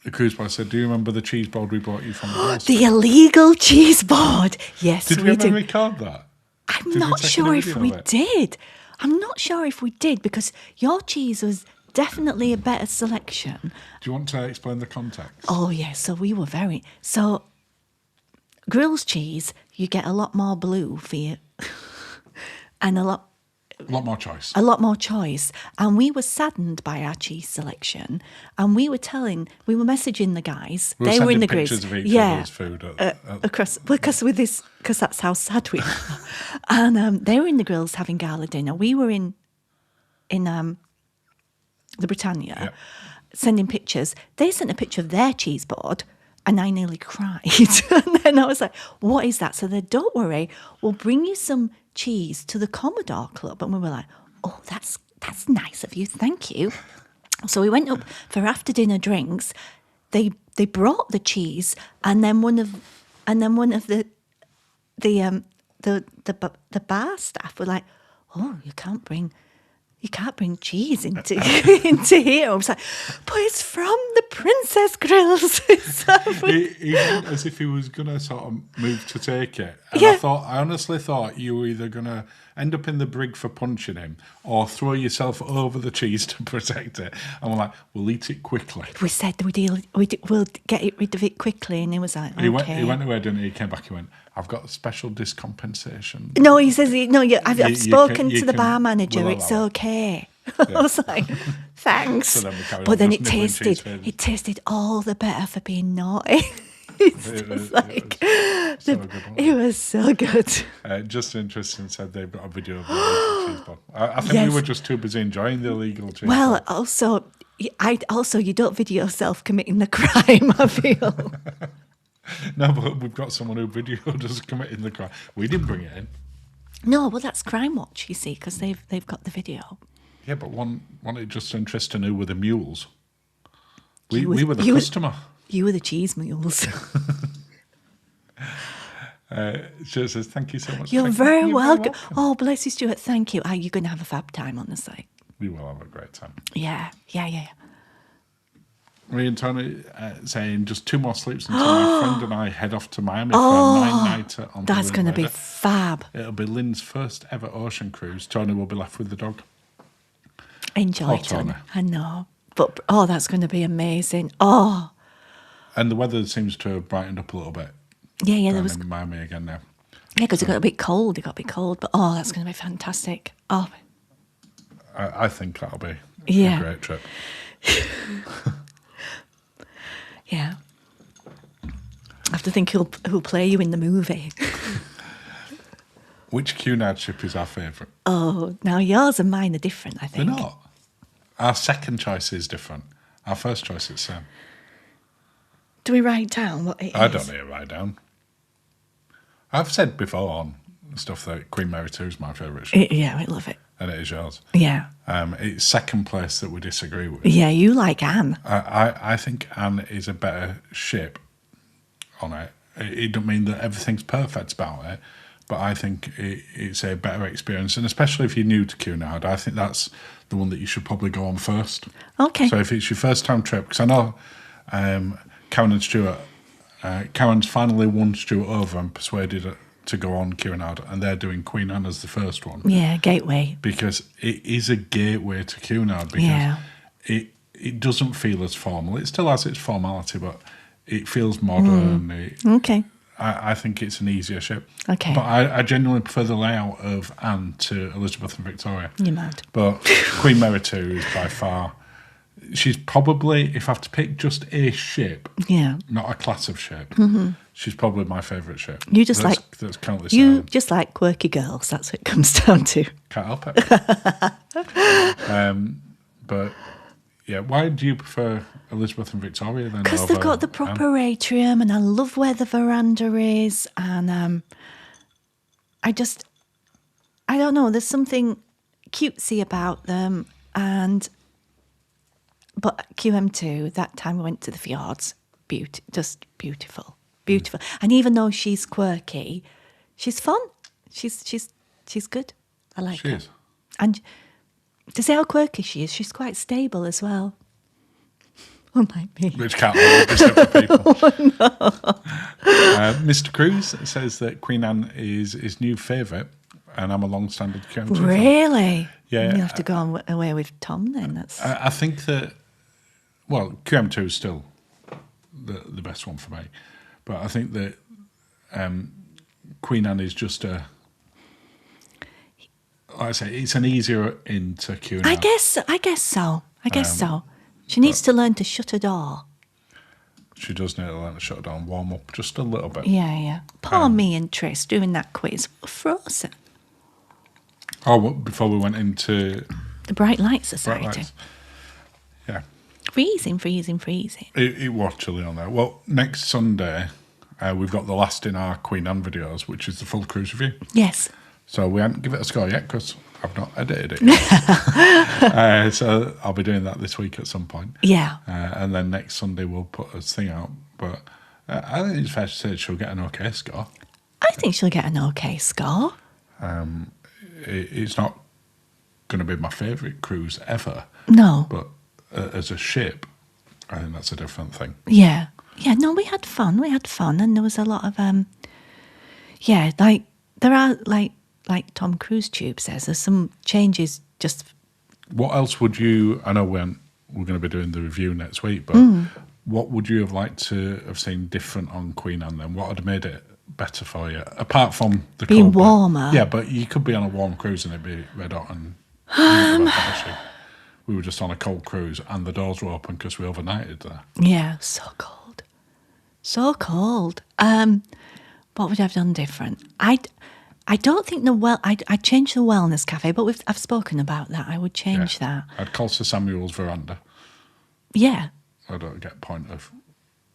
[SPEAKER 1] The cruise boy said, "Do you remember the cheese board we brought you from the girls'
[SPEAKER 2] The
[SPEAKER 1] trip?"
[SPEAKER 2] illegal cheese board. Yes,
[SPEAKER 1] Did we ever record that?
[SPEAKER 2] I'm not sure if we did. I'm not sure if we did because your cheese was definitely a better selection.
[SPEAKER 1] Do you want to explain the context?
[SPEAKER 2] Oh, yeah. So we were So Grill's cheese, you get a lot more blue for you. And a lot
[SPEAKER 1] more choice.
[SPEAKER 2] A lot more choice. And we were saddened by our cheese selection. And we were messaging the guys.
[SPEAKER 1] They were in the groups. Pictures of each other's food.
[SPEAKER 2] Across, because that's how sad we are. And they were in the grills having gala dinner. We were in the Britannia sending pictures. They sent a picture of their cheese board. And I nearly cried. And then I was like, what is that? So they don't worry, we'll bring you some cheese to the Commodore Club. And we were like, oh, that's nice of you. Thank you. So we went up for after dinner drinks. They brought the cheese, and then one of the bar staff were like, oh, you can't bring cheese into here. I was like, but it's from the Princess Grills.
[SPEAKER 1] he went as if he was going to sort of move to take it. And I honestly thought you were either going to end up in the brig for punching him or throw yourself over the cheese to protect it. And we're like, we'll eat it quickly.
[SPEAKER 2] We said we'll get rid of it quickly. And he was like, okay.
[SPEAKER 1] He went away, didn't he? He came back, he went, I've got a special discompensation.
[SPEAKER 2] No, he says, I've spoken to the bar manager. It's okay. Yeah. I was like, thanks. So but then it tasted all the better for being naughty. It was so good.
[SPEAKER 1] Just interesting, said they've got a video of the illegal cheese board. I think we were just too busy enjoying the illegal cheese board.
[SPEAKER 2] Also, you don't video yourself committing the crime, I feel.
[SPEAKER 1] No, but we've got someone who videoed us committing the crime. We didn't bring it in.
[SPEAKER 2] No, well, that's Crime Watch, you see, because they've got the video.
[SPEAKER 1] Yeah, but one wanted just interesting who were the mules. We were the customer.
[SPEAKER 2] You were the cheese mules.
[SPEAKER 1] She says, thank you so much.
[SPEAKER 2] You're very welcome. Oh, bless you, Stuart. Thank you. You're going to have a fab time on the site.
[SPEAKER 1] We will have a great time.
[SPEAKER 2] Yeah.
[SPEAKER 1] Me and Tony saying just 2 more sleeps until my friend and I head off to Miami for a 9-nighter on the
[SPEAKER 2] That's going to be fab.
[SPEAKER 1] It'll be Lynn's first ever ocean cruise. Tony will be left with the dog.
[SPEAKER 2] Enjoy, Tony. I know. But, that's going to be amazing. Oh.
[SPEAKER 1] And the weather seems to have brightened up a little bit.
[SPEAKER 2] Yeah, there was
[SPEAKER 1] in Miami again now.
[SPEAKER 2] Yeah, because it got a bit cold. But that's going to be fantastic. Oh,
[SPEAKER 1] I think that'll be a great trip.
[SPEAKER 2] Yeah, I have to think who'll play you in the movie.
[SPEAKER 1] Which Cunard ship is our favourite?
[SPEAKER 2] Oh, now yours and mine are different. I think
[SPEAKER 1] they're not. Our second choice is different. Our first choice is Sam.
[SPEAKER 2] Do we write down what it is?
[SPEAKER 1] I don't need to write down. I've said before on stuff that Queen Mary 2 is my favourite ship.
[SPEAKER 2] Yeah, I love it.
[SPEAKER 1] And it is yours.
[SPEAKER 2] Yeah.
[SPEAKER 1] It's second place that we disagree with.
[SPEAKER 2] Yeah, you like Anne.
[SPEAKER 1] I think Anne is a better ship on it. It don't mean that everything's perfect about it, but I think it's a better experience. And especially if you're new to Cunard, I think that's the one that you should probably go on first.
[SPEAKER 2] Okay.
[SPEAKER 1] So if it's your first time trip, because I know Karen and Stuart, Karen's finally won Stuart over and persuaded her to go on Cunard, and they're doing Queen Anne as the first one.
[SPEAKER 2] Yeah, gateway.
[SPEAKER 1] Because it is a gateway to Cunard, because it doesn't feel as formal. It still has its formality, but it feels modern.
[SPEAKER 2] Okay.
[SPEAKER 1] I think it's an easier ship.
[SPEAKER 2] Okay.
[SPEAKER 1] But I genuinely prefer the layout of Anne to Elizabeth and Victoria.
[SPEAKER 2] You're mad.
[SPEAKER 1] But Queen Mary 2 is by far... She's probably, if I have to pick just a ship, not a class of ship, she's probably my favourite ship.
[SPEAKER 2] You just
[SPEAKER 1] that's countless.
[SPEAKER 2] You just like quirky girls. That's what it comes down to.
[SPEAKER 1] Can't help it. But yeah, why do you prefer Elizabeth and Victoria then?
[SPEAKER 2] Because they've got the proper atrium, and I love where the veranda is, and I don't know. There's something cutesy about them, But QM2, that time we went to the fjords, just beautiful. And even though she's quirky, she's fun. She's good. I like
[SPEAKER 1] She
[SPEAKER 2] her.
[SPEAKER 1] is.
[SPEAKER 2] And to say how quirky she is, she's quite stable as well. Unlike me.
[SPEAKER 1] Which can't really be said for people. Mr. Cruz says that Queen Anne is his new favourite, and I'm a long-standing QM2 fan.
[SPEAKER 2] Really?
[SPEAKER 1] Yeah.
[SPEAKER 2] You have to go away with Tom then. That's
[SPEAKER 1] I think that, well, QM2 is still the best one for me, but I think that Queen Anne is just like I say, it's an easier into Cunard.
[SPEAKER 2] I guess so. She needs to learn to shut a door.
[SPEAKER 1] She does need to learn to shut it down, warm up just a little bit.
[SPEAKER 2] Yeah. Poor me and Tris doing that quiz. We're frozen.
[SPEAKER 1] Oh, well, before we went into
[SPEAKER 2] The Bright Light Society.
[SPEAKER 1] Bright Lights. Yeah.
[SPEAKER 2] Freezing.
[SPEAKER 1] It was chilly on there. Well, next Sunday, we've got the last in our Queen Anne videos, which is the full cruise review.
[SPEAKER 2] Yes.
[SPEAKER 1] So we haven't given it a score yet because I've not edited it yet. So I'll be doing that this week at some point.
[SPEAKER 2] Yeah.
[SPEAKER 1] And then next Sunday we'll put a thing out. But I think it's fair to say she'll get an okay score.
[SPEAKER 2] I think she'll get an okay score.
[SPEAKER 1] It's not going to be my favourite cruise ever.
[SPEAKER 2] No.
[SPEAKER 1] But as a ship, I think that's a different thing.
[SPEAKER 2] Yeah. No, we had fun, and there was a lot of like there are like Tom Cruise Tube says, there's some changes. Just
[SPEAKER 1] what else would you? I know we're going to be doing the review next week, but what would you have liked to have seen different on Queen Anne? Then what would have made it better for you, apart from the
[SPEAKER 2] being
[SPEAKER 1] cold
[SPEAKER 2] warmer?
[SPEAKER 1] Bit? Yeah, but you could be on a warm cruise and it'd be red hot and. We were just on a cold cruise and the doors were open because we overnighted there.
[SPEAKER 2] Yeah, so cold. What would I have done different? I don't think I'd change the wellness cafe, but I've spoken about that. I would change that.
[SPEAKER 1] I'd call Sir Samuel's Veranda.
[SPEAKER 2] Yeah.
[SPEAKER 1] I don't get point of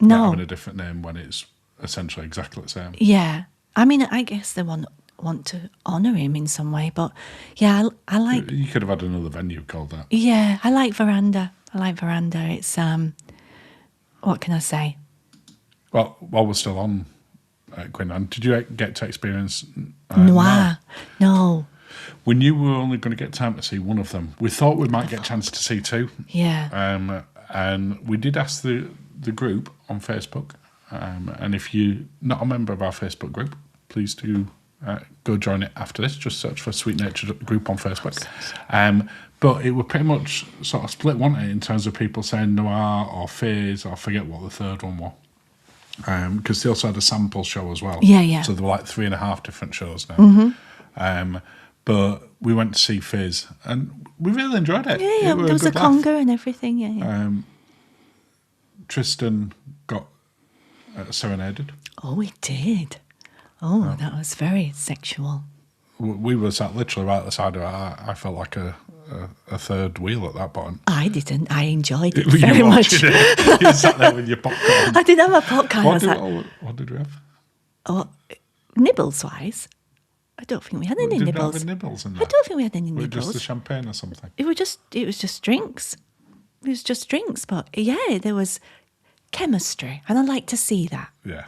[SPEAKER 2] No.
[SPEAKER 1] having a different name when it's essentially exactly the same.
[SPEAKER 2] Yeah. I mean, I guess they want to honour him in some way, but yeah, I like...
[SPEAKER 1] You could have had another venue called that.
[SPEAKER 2] Yeah, I like Veranda. It's, what can I say?
[SPEAKER 1] Well, while we're still on Queen Anne, did you get to experience
[SPEAKER 2] Noir? No.
[SPEAKER 1] We knew we were only going to get time to see one of them. We thought we might get a chance to see two.
[SPEAKER 2] Yeah.
[SPEAKER 1] And we did ask the group on Facebook, and if you're not a member of our Facebook group, please do go join it after this. Just search for Sweet Natured Group on Facebook. But it was pretty much sort of split, wasn't it, in terms of people saying Noir or Phase, or I forget what the third one was. Because they also had a sample show as well.
[SPEAKER 2] Yeah.
[SPEAKER 1] So there were like 3.5 different shows now. But we went to see Fizz, and we really enjoyed it.
[SPEAKER 2] Yeah, there was a conga and everything. Yeah.
[SPEAKER 1] Tristan got serenaded.
[SPEAKER 2] Oh, he did. Oh, that was very sexual.
[SPEAKER 1] We were sat literally right at the side of it. I felt like a third wheel at that point.
[SPEAKER 2] I didn't. I enjoyed it
[SPEAKER 1] You
[SPEAKER 2] very
[SPEAKER 1] were
[SPEAKER 2] much.
[SPEAKER 1] watching it. You sat there with your popcorn.
[SPEAKER 2] I didn't have a popcorn.
[SPEAKER 1] What did we have?
[SPEAKER 2] Oh, nibbles-wise, I don't think we had any
[SPEAKER 1] Did
[SPEAKER 2] nibbles.
[SPEAKER 1] have nibbles in there?
[SPEAKER 2] I don't think we had any
[SPEAKER 1] Was it
[SPEAKER 2] nibbles.
[SPEAKER 1] just the champagne or something?
[SPEAKER 2] It was just drinks. It was just drinks, but yeah, there was chemistry, and I like to see that.
[SPEAKER 1] Yeah.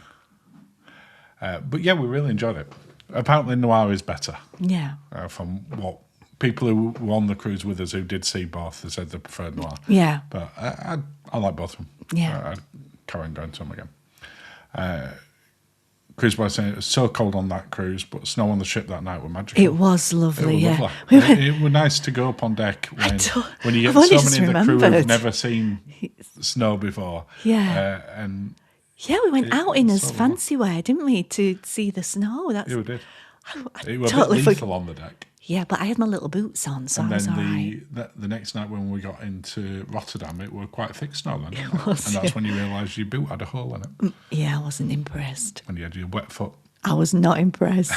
[SPEAKER 1] But yeah, we really enjoyed it. Apparently Noir is better.
[SPEAKER 2] Yeah.
[SPEAKER 1] From what people who were on the cruise with us who did see both, they said they preferred Noir.
[SPEAKER 2] Yeah.
[SPEAKER 1] But I like both of them.
[SPEAKER 2] Yeah.
[SPEAKER 1] I'd carry on going to them again. Cruise boy saying it was so cold on that cruise, but snow on the ship that night were magical.
[SPEAKER 2] It was lovely,
[SPEAKER 1] It was
[SPEAKER 2] yeah.
[SPEAKER 1] lovely. It was nice to go up on deck when you get
[SPEAKER 2] I've only
[SPEAKER 1] so
[SPEAKER 2] just
[SPEAKER 1] many of the crew who've
[SPEAKER 2] remembered.
[SPEAKER 1] never seen snow before.
[SPEAKER 2] Yeah.
[SPEAKER 1] And
[SPEAKER 2] Yeah, we went out in
[SPEAKER 1] was
[SPEAKER 2] his
[SPEAKER 1] so
[SPEAKER 2] fancy wear, didn't we, to see the snow? That's
[SPEAKER 1] you did.
[SPEAKER 2] I
[SPEAKER 1] It was
[SPEAKER 2] totally
[SPEAKER 1] a bit lethal on the deck.
[SPEAKER 2] Yeah, but I had my little boots on, so
[SPEAKER 1] And
[SPEAKER 2] I was all
[SPEAKER 1] then
[SPEAKER 2] right.
[SPEAKER 1] the next night when we got into Rotterdam, it were quite thick snow then. It
[SPEAKER 2] was,
[SPEAKER 1] and that's
[SPEAKER 2] yeah.
[SPEAKER 1] when you realised your boot had a hole in it.
[SPEAKER 2] Yeah, I wasn't impressed.
[SPEAKER 1] When you had your wet foot.
[SPEAKER 2] I was not impressed.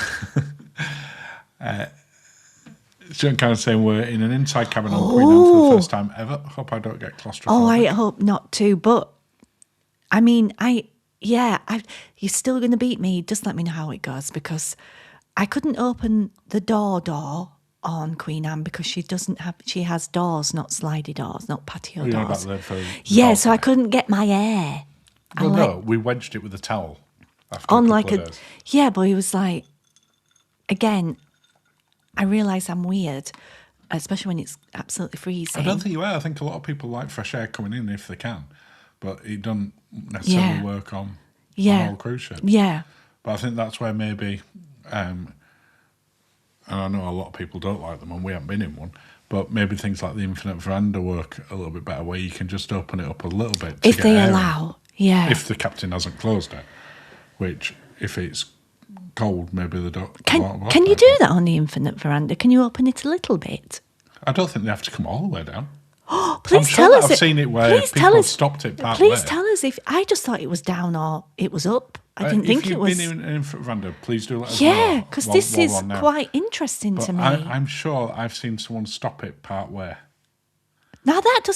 [SPEAKER 1] Certain kind of saying we're in an inside cabin on Queen Anne for the first time ever. Hope I don't get claustrophobic.
[SPEAKER 2] Oh, I hope not too. But I mean, you're still going to beat me. Just let me know how it goes, because I couldn't open the door on Queen Anne because she has doors, not slidey doors, not patio
[SPEAKER 1] You're
[SPEAKER 2] doors.
[SPEAKER 1] about there for
[SPEAKER 2] Yeah, so I couldn't get my air.
[SPEAKER 1] Well, no, we wedged it with a towel after
[SPEAKER 2] On
[SPEAKER 1] a
[SPEAKER 2] like
[SPEAKER 1] couple of days.
[SPEAKER 2] yeah, but it was like, again, I realise I'm weird, especially when it's absolutely freezing.
[SPEAKER 1] I don't think you are. I think a lot of people like fresh air coming in if they can, but it doesn't necessarily work on all cruise ships.
[SPEAKER 2] Yeah.
[SPEAKER 1] But I think that's where maybe, and I know a lot of people don't like them, and we haven't been in one, but maybe things like the infinite veranda work a little bit better, where you can just open it up a little bit to
[SPEAKER 2] if
[SPEAKER 1] get
[SPEAKER 2] they
[SPEAKER 1] air
[SPEAKER 2] allow, yeah.
[SPEAKER 1] If the captain hasn't closed it, which if it's cold, maybe they don't.
[SPEAKER 2] Can you do that on the infinite veranda? Can you open it a little bit?
[SPEAKER 1] I don't think they have to come all the way down.
[SPEAKER 2] Oh, please
[SPEAKER 1] I'm
[SPEAKER 2] tell
[SPEAKER 1] sure
[SPEAKER 2] us.
[SPEAKER 1] I've seen it where people have stopped it part
[SPEAKER 2] Please
[SPEAKER 1] way.
[SPEAKER 2] tell us if I just thought it was down or it was up. I didn't think it was.
[SPEAKER 1] If you've been in infinite veranda, please do let us know.
[SPEAKER 2] Yeah, because this is quite interesting to me.
[SPEAKER 1] I'm sure I've seen someone stop it part way.
[SPEAKER 2] Now that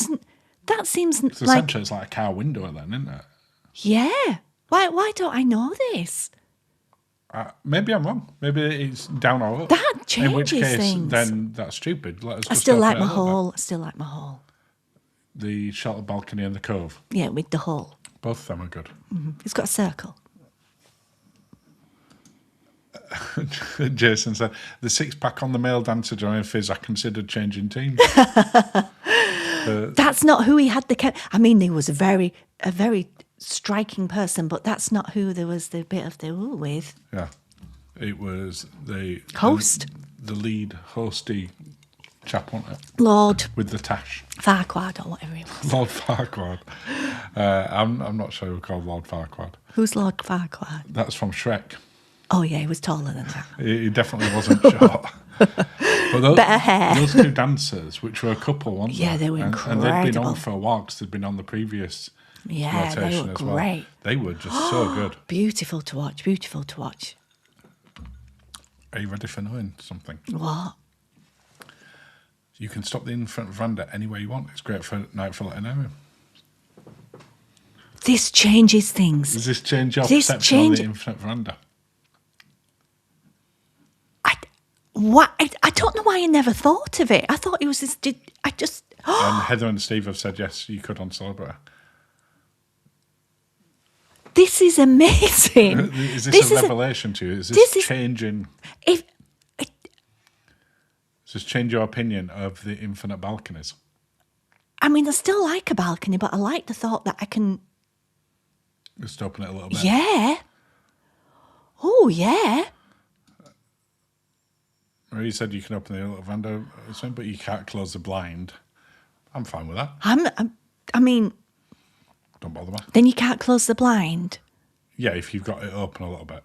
[SPEAKER 2] seems like...
[SPEAKER 1] Essentially, it's like a car window then, isn't it?
[SPEAKER 2] Yeah. Why don't I know this?
[SPEAKER 1] Maybe I'm wrong. Maybe it's down or up.
[SPEAKER 2] That changes
[SPEAKER 1] In which case,
[SPEAKER 2] things.
[SPEAKER 1] then that's stupid. Let us just
[SPEAKER 2] I still like
[SPEAKER 1] open it
[SPEAKER 2] my
[SPEAKER 1] a little
[SPEAKER 2] hole.
[SPEAKER 1] bit.
[SPEAKER 2] I still like my hole.
[SPEAKER 1] The sheltered balcony and the cove.
[SPEAKER 2] Yeah, with the hole.
[SPEAKER 1] Both of them are good.
[SPEAKER 2] Mm-hmm. It's got a circle.
[SPEAKER 1] Jason said, the six-pack on the male dancer during Fizz, I considered changing teams.
[SPEAKER 2] That's not who he had I mean, he was a very striking person, but that's not who there was the bit of the ooh with.
[SPEAKER 1] Yeah. It was the...
[SPEAKER 2] Host.
[SPEAKER 1] The lead hosty chap, wasn't it?
[SPEAKER 2] Lord.
[SPEAKER 1] With the tash.
[SPEAKER 2] Farquaad or whatever he was.
[SPEAKER 1] Lord Farquaad. I'm not sure who called Lord Farquaad.
[SPEAKER 2] Who's Lord Farquaad?
[SPEAKER 1] That's from Shrek.
[SPEAKER 2] Oh, yeah, he was taller than that.
[SPEAKER 1] He definitely wasn't short. But
[SPEAKER 2] Better hair.
[SPEAKER 1] Those two dancers, which were a couple, weren't they?
[SPEAKER 2] Yeah, they were incredible.
[SPEAKER 1] And they'd been on for a while because they'd been on the previous rotation
[SPEAKER 2] they were
[SPEAKER 1] as well.
[SPEAKER 2] great.
[SPEAKER 1] They were just so good.
[SPEAKER 2] Beautiful to watch, beautiful to watch.
[SPEAKER 1] Are you ready for knowing something?
[SPEAKER 2] What?
[SPEAKER 1] You can stop the infant veranda anywhere you want. It's great for nightfall at an area.
[SPEAKER 2] This changes things.
[SPEAKER 1] Does this change your perception on the infinite veranda?
[SPEAKER 2] I don't know why I never thought of it. I thought it was this...
[SPEAKER 1] And Heather and Steve have said, yes, you could on Celebrate.
[SPEAKER 2] This is amazing.
[SPEAKER 1] Is this a revelation to you? Is this changing... Does this change your opinion of the infinite balconies?
[SPEAKER 2] I mean, I still like a balcony, but I like the thought that I can...
[SPEAKER 1] Just open it a little bit.
[SPEAKER 2] Yeah. Oh, yeah.
[SPEAKER 1] You said you can open the little veranda, but you can't close the blind. I'm fine with that.
[SPEAKER 2] I mean...
[SPEAKER 1] Don't bother me.
[SPEAKER 2] Then you can't close the blind?
[SPEAKER 1] Yeah, if you've got it open a little bit.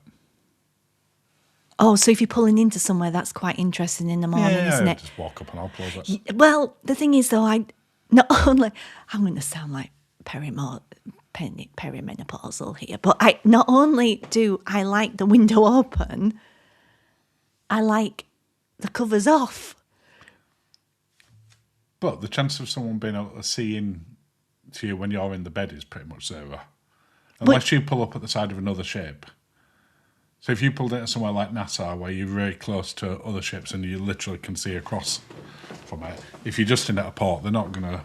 [SPEAKER 2] Oh, so if you're pulling into somewhere, that's quite interesting in the morning, isn't it?
[SPEAKER 1] Just walk up and I'll close it.
[SPEAKER 2] Well, the thing is, though, I'm going to sound like perimenopausal here, but not only do I like the window open, I like the covers off.
[SPEAKER 1] But the chance of someone being able to see in to you when you're in the bed is pretty much zero. Unless you pull up at the side of another ship. So if you pulled into somewhere like Nassau, where you're very close to other ships and you literally can see across from it, if you're just in at a port, they're not going to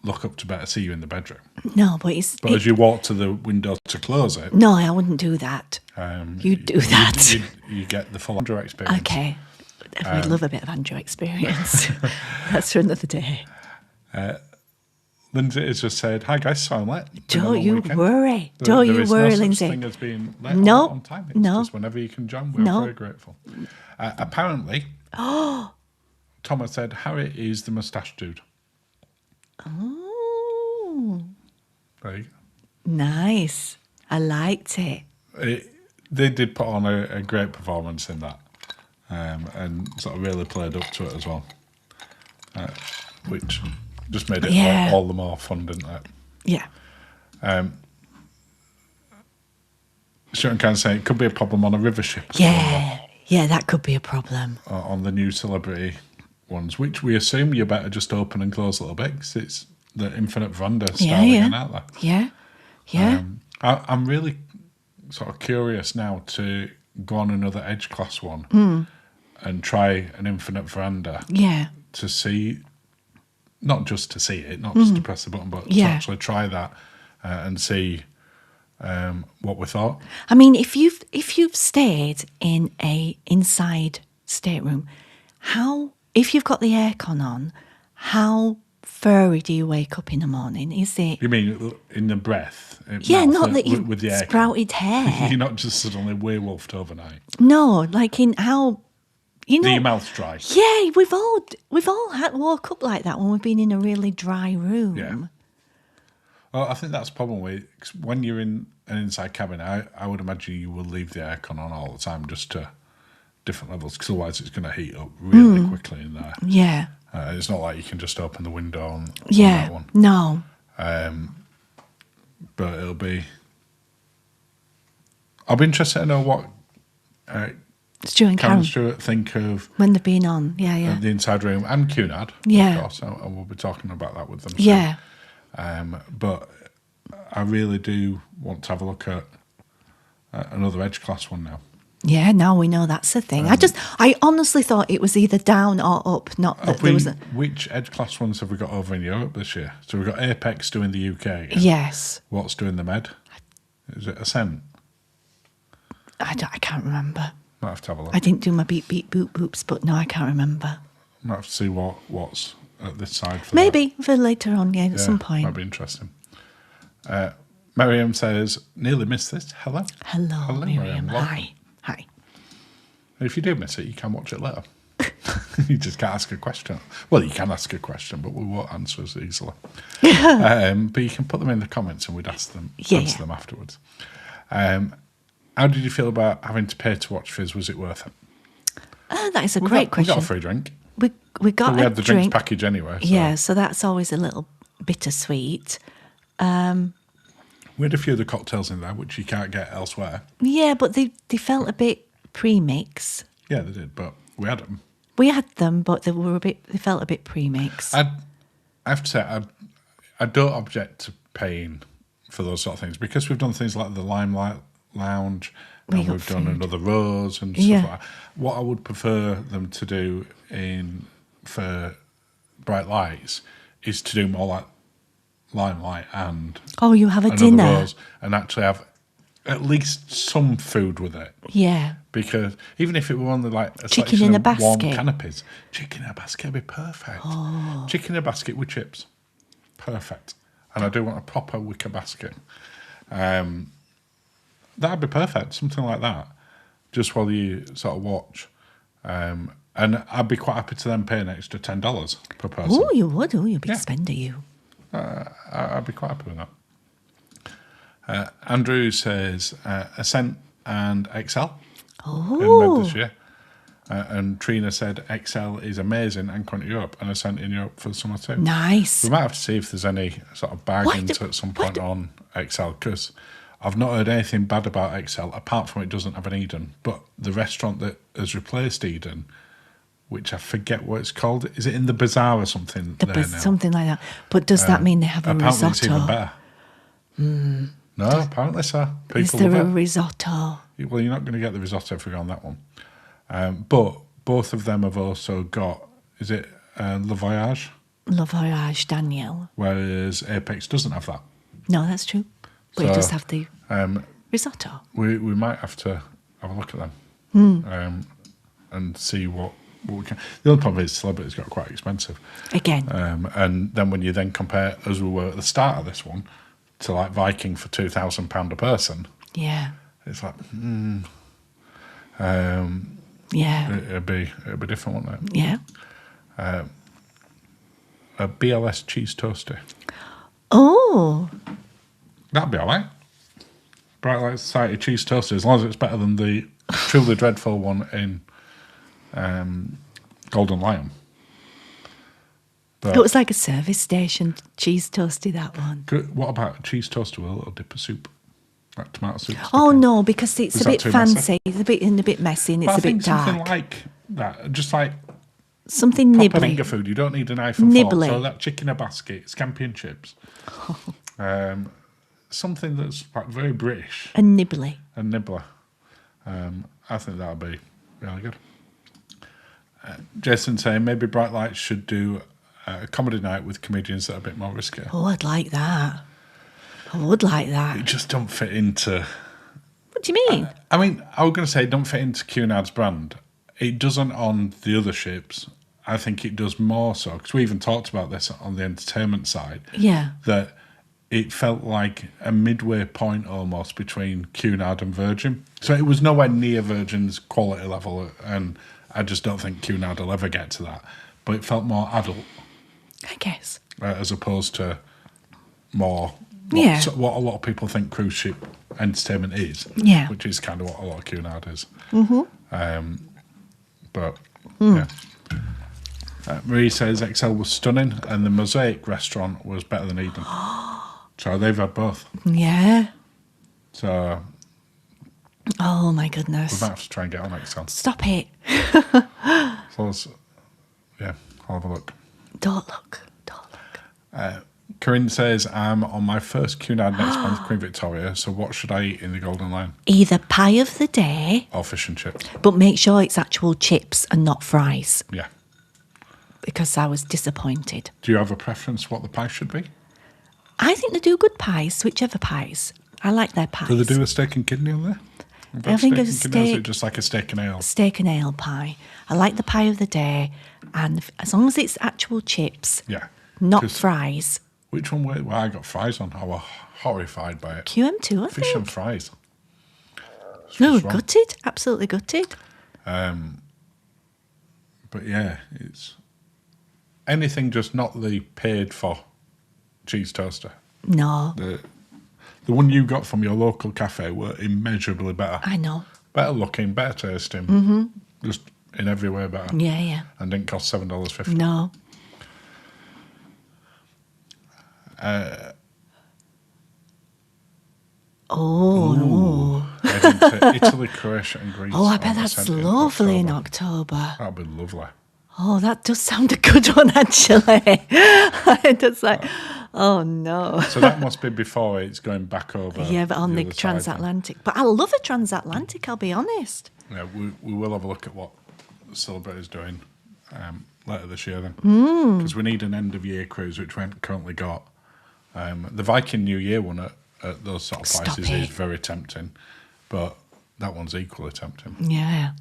[SPEAKER 1] look up to better see you in the bedroom.
[SPEAKER 2] No, but
[SPEAKER 1] as you walk to the window to close it...
[SPEAKER 2] No, I wouldn't do that. You'd do that.
[SPEAKER 1] You get the full Andrew experience.
[SPEAKER 2] Okay. We'd love a bit of Andrew experience. That's for another day.
[SPEAKER 1] Lindsay has just said, hi guys, so I'm late.
[SPEAKER 2] Don't you worry. Don't you worry, Lindsay.
[SPEAKER 1] There is no such thing as being late on time. It's just whenever you can join, we're very grateful. Apparently, Thomas said, Harry is the moustache dude.
[SPEAKER 2] Oh.
[SPEAKER 1] There you go.
[SPEAKER 2] Nice. I liked it.
[SPEAKER 1] They did put on a great performance in that. And sort of really played up to it as well. Which just made it all the more fun, didn't it?
[SPEAKER 2] Yeah.
[SPEAKER 1] Sharon can say it could be a problem on a river ship.
[SPEAKER 2] Yeah. Yeah, that could be a problem.
[SPEAKER 1] On the new Celebrity ones, which we assume you better just open and close a little bit because it's the infinite veranda style again, aren't they?
[SPEAKER 2] Yeah. Yeah.
[SPEAKER 1] I'm really sort of curious now to go on another Edge Class one and try an infinite veranda.
[SPEAKER 2] Yeah.
[SPEAKER 1] To see, not just to see it, not just to press the button, but to actually try that and see what we thought.
[SPEAKER 2] I mean, if you've stayed in a inside stateroom, if you've got the aircon on, how furry do you wake up in the morning? Is it?
[SPEAKER 1] You mean in the breath?
[SPEAKER 2] Not that you've
[SPEAKER 1] with the aircon.
[SPEAKER 2] sprouted hair.
[SPEAKER 1] You're not just suddenly werewolfed overnight.
[SPEAKER 2] No, like in how, you know.
[SPEAKER 1] Do your mouth dry?
[SPEAKER 2] Yeah, we've all had woke up like that when we've been in a really dry room.
[SPEAKER 1] Yeah. Well, I think that's the problem with when you're in an inside cabin. I would imagine you will leave the aircon on all the time, just to different levels, because otherwise it's going to heat up really quickly in there.
[SPEAKER 2] Yeah.
[SPEAKER 1] It's not like you can just open the window on
[SPEAKER 2] Yeah.
[SPEAKER 1] that one.
[SPEAKER 2] No.
[SPEAKER 1] But it'll be. I'll be interested to know what
[SPEAKER 2] Stu and
[SPEAKER 1] Karen
[SPEAKER 2] Karen,
[SPEAKER 1] and Stuart think of
[SPEAKER 2] when they've been on. Yeah.
[SPEAKER 1] the inside room and Cunard,
[SPEAKER 2] Yeah.
[SPEAKER 1] of course, and we'll be talking about that with them soon.
[SPEAKER 2] Yeah.
[SPEAKER 1] But I really do want to have a look at another Edge class one now.
[SPEAKER 2] Yeah, now we know that's the thing. I honestly thought it was either down or up, not that there was a...
[SPEAKER 1] Which Edge class ones have we got over in Europe this year? So we've got Apex doing the UK again.
[SPEAKER 2] Yes.
[SPEAKER 1] What's doing the Med? Is it Ascent?
[SPEAKER 2] I can't remember.
[SPEAKER 1] Might have to have a look.
[SPEAKER 2] I didn't do my beep, beep, boop, boops, but no, I can't remember.
[SPEAKER 1] Might have to see what's at this side for
[SPEAKER 2] Maybe for later on, at some point.
[SPEAKER 1] Might be interesting. Miriam says, nearly missed this. Hello.
[SPEAKER 2] Hello, Miriam.
[SPEAKER 1] Welcome.
[SPEAKER 2] Hi.
[SPEAKER 1] If you do miss it, you can watch it later. You just can't ask a question. Well, you can ask a question, but we won't answer as easily. But you can put them in the comments and we'd answer them afterwards. How did you feel about having to pay to watch Fizz? Was it worth it?
[SPEAKER 2] That is a great question.
[SPEAKER 1] We got a free drink.
[SPEAKER 2] We got
[SPEAKER 1] we had the
[SPEAKER 2] drink.
[SPEAKER 1] drinks package anyway. So.
[SPEAKER 2] Yeah, so that's always a little bittersweet.
[SPEAKER 1] We had a few of the cocktails in there, which you can't get elsewhere.
[SPEAKER 2] Yeah, but they felt a bit pre-mix.
[SPEAKER 1] Yeah, they did, but we had them.
[SPEAKER 2] We had them, but they felt a bit pre-mix.
[SPEAKER 1] I have to say, I don't object to paying for those sort of things, because we've done things like the Limelight Lounge and we've done another Rose and stuff like that. What I would prefer them to do for Bright Lights is to do more like Limelight and
[SPEAKER 2] you have a dinner
[SPEAKER 1] Rose, and actually have at least some food with it.
[SPEAKER 2] Yeah.
[SPEAKER 1] Because even if it were only like a
[SPEAKER 2] chicken in a basket,
[SPEAKER 1] warm canopies, chicken in a basket would be perfect. Chicken in a basket with chips, perfect. And I do want a proper wicker basket. That'd be perfect, something like that, just while you sort of watch. And I'd be quite happy to then pay an extra $10 per person.
[SPEAKER 2] Oh, you would? Oh, you'd be a spender, you.
[SPEAKER 1] I'd be quite happy with that. Andrew says Ascent and XL in Med this year. And Trina said XL is amazing and coming to Europe, and Ascent in Europe for the summer too.
[SPEAKER 2] Nice.
[SPEAKER 1] We might have to see if there's any sort of bargains at some point on XL, because I've not heard anything bad about XL, apart from it doesn't have an Eden. But the restaurant that has replaced Eden, which I forget what it's called, is it in the Bazaar or something?
[SPEAKER 2] Something like that. But does that mean they have a
[SPEAKER 1] apparently
[SPEAKER 2] risotto?
[SPEAKER 1] It's even better. No, apparently so. People
[SPEAKER 2] is there a
[SPEAKER 1] love it.
[SPEAKER 2] Risotto?
[SPEAKER 1] Well, you're not going to get the risotto if we go on that one. But both of them have also got, is it Le Voyage?
[SPEAKER 2] Le Voyage, Daniel.
[SPEAKER 1] Whereas Apex doesn't have that.
[SPEAKER 2] No, that's true. But it does have the risotto.
[SPEAKER 1] We might have to have a look at them and see what we can. The other problem is Celebrity's got quite expensive.
[SPEAKER 2] Again.
[SPEAKER 1] And then when you then compare, as we were at the start of this one, to like Viking for £2,000 a person.
[SPEAKER 2] Yeah.
[SPEAKER 1] It's like,
[SPEAKER 2] yeah.
[SPEAKER 1] It'd be different, wouldn't it?
[SPEAKER 2] Yeah.
[SPEAKER 1] A BLS cheese toasty.
[SPEAKER 2] Oh.
[SPEAKER 1] That'd be all right. Bright Light Society cheese toasty, as long as it's better than the truly dreadful one in Golden Lion. But
[SPEAKER 2] it was like a service station cheese toasty, that one.
[SPEAKER 1] What about a cheese toasty with a little dip of soup? Like tomato soup?
[SPEAKER 2] Oh, no, because it's a bit fancy.
[SPEAKER 1] Messy?
[SPEAKER 2] It's a bit messy and it's a bit dark.
[SPEAKER 1] Something like that, just like
[SPEAKER 2] something
[SPEAKER 1] proper
[SPEAKER 2] nibbly.
[SPEAKER 1] finger food. You don't need a knife and fork.
[SPEAKER 2] Nibbly.
[SPEAKER 1] So that chicken in a basket, scampi and chips. Something that's like very British.
[SPEAKER 2] A nibbly.
[SPEAKER 1] A nibbler. I think that would be really good. Jason saying maybe Bright Lights should do a comedy night with comedians that are a bit more risky.
[SPEAKER 2] Oh, I'd like that. I would like that.
[SPEAKER 1] It just don't fit into...
[SPEAKER 2] What do you mean?
[SPEAKER 1] I mean, I was going to say don't fit into Cunard's brand. It doesn't on the other ships. I think it does more so, because we even talked about this on the entertainment side.
[SPEAKER 2] Yeah.
[SPEAKER 1] That it felt like a midway point almost between Cunard and Virgin. So it was nowhere near Virgin's quality level, and I just don't think Cunard will ever get to that. But it felt more adult,
[SPEAKER 2] I guess.
[SPEAKER 1] as opposed to more what a lot of people think cruise ship entertainment is.
[SPEAKER 2] Yeah.
[SPEAKER 1] Which is kind of what a lot of Cunard is. But yeah. Marie says Excel was stunning and the Mosaic restaurant was better than Eden. So they've had both.
[SPEAKER 2] Yeah.
[SPEAKER 1] So
[SPEAKER 2] oh my
[SPEAKER 1] we
[SPEAKER 2] goodness.
[SPEAKER 1] might have to try and get on Excel.
[SPEAKER 2] Stop it.
[SPEAKER 1] So yeah, I'll have a look.
[SPEAKER 2] Don't look.
[SPEAKER 1] Corinne says I'm on my first Cunard next month, Queen Victoria, so what should I eat in the Golden Lion?
[SPEAKER 2] Either pie of the day
[SPEAKER 1] Or fish and chips.
[SPEAKER 2] but make sure it's actual chips and not fries.
[SPEAKER 1] Yeah.
[SPEAKER 2] Because I was disappointed.
[SPEAKER 1] Do you have a preference what the pie should be?
[SPEAKER 2] I think they do good pies, whichever pies. I like their pies.
[SPEAKER 1] Do they do a steak and kidney on there?
[SPEAKER 2] I think
[SPEAKER 1] steak
[SPEAKER 2] a
[SPEAKER 1] and kidney, or is
[SPEAKER 2] steak-
[SPEAKER 1] it just like a steak and ale?
[SPEAKER 2] Steak and ale pie. I like the pie of the day, and as long as it's actual chips,
[SPEAKER 1] Yeah.
[SPEAKER 2] not
[SPEAKER 1] 'Cause
[SPEAKER 2] fries.
[SPEAKER 1] which one? Well, I got fries on. I was horrified by it.
[SPEAKER 2] QM2, I
[SPEAKER 1] Fish
[SPEAKER 2] think.
[SPEAKER 1] and fries. It's
[SPEAKER 2] No,
[SPEAKER 1] just wrong.
[SPEAKER 2] gutted. Absolutely gutted.
[SPEAKER 1] But yeah, it's anything just not the paid for cheese toaster.
[SPEAKER 2] No,
[SPEAKER 1] The one you got from your local cafe were immeasurably better.
[SPEAKER 2] I know.
[SPEAKER 1] Better looking, better tasting. Just in every way better.
[SPEAKER 2] Yeah.
[SPEAKER 1] And didn't cost $7.50.
[SPEAKER 2] No. No.
[SPEAKER 1] Heading to Italy, Croatia and Greece.
[SPEAKER 2] Oh, I
[SPEAKER 1] on
[SPEAKER 2] bet
[SPEAKER 1] the
[SPEAKER 2] that's
[SPEAKER 1] 17th of
[SPEAKER 2] lovely in
[SPEAKER 1] October.
[SPEAKER 2] October.
[SPEAKER 1] That'd be lovely.
[SPEAKER 2] Oh, that does sound a good one, actually. It does like, oh no.
[SPEAKER 1] So that must be before it's going back over.
[SPEAKER 2] Yeah, but on the
[SPEAKER 1] other side.
[SPEAKER 2] transatlantic. But I love a transatlantic, I'll be honest.
[SPEAKER 1] Yeah, we will have a look at what Celebrate is doing later this year then. Because we need an end of year cruise, which we haven't currently got. The Viking New Year one at those sort of
[SPEAKER 2] Stop
[SPEAKER 1] prices
[SPEAKER 2] it.
[SPEAKER 1] is very tempting, but that one's equally tempting.
[SPEAKER 2] Yeah.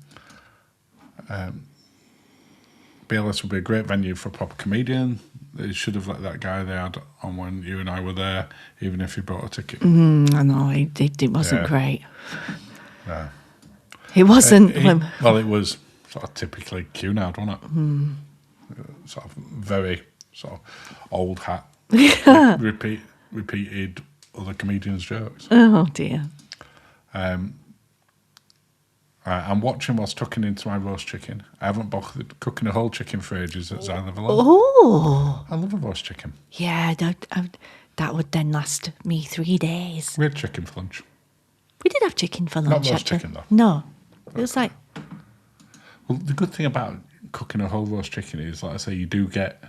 [SPEAKER 1] BLS would be a great venue for a proper comedian. They should have let that guy they had on when you and I were there, even if he bought a ticket.
[SPEAKER 2] I know, it wasn't
[SPEAKER 1] Yeah.
[SPEAKER 2] great.
[SPEAKER 1] No.
[SPEAKER 2] It wasn't.
[SPEAKER 1] Well, it was sort of typically Cunard, wasn't it? Sort of very sort of old hat, repeated other comedians' jokes.
[SPEAKER 2] Oh, dear.
[SPEAKER 1] I'm watching whilst tucking into my roast chicken. I haven't bothered cooking a whole chicken for ages at Zyliv alone.
[SPEAKER 2] Oh.
[SPEAKER 1] I love a roast chicken.
[SPEAKER 2] Yeah, that would then last me 3 days.
[SPEAKER 1] We had chicken for lunch.
[SPEAKER 2] We did have chicken for lunch.
[SPEAKER 1] roast
[SPEAKER 2] actually.
[SPEAKER 1] chicken, though.
[SPEAKER 2] No. It was like,
[SPEAKER 1] Well, the good thing about cooking a whole roast chicken is, like I say, you do get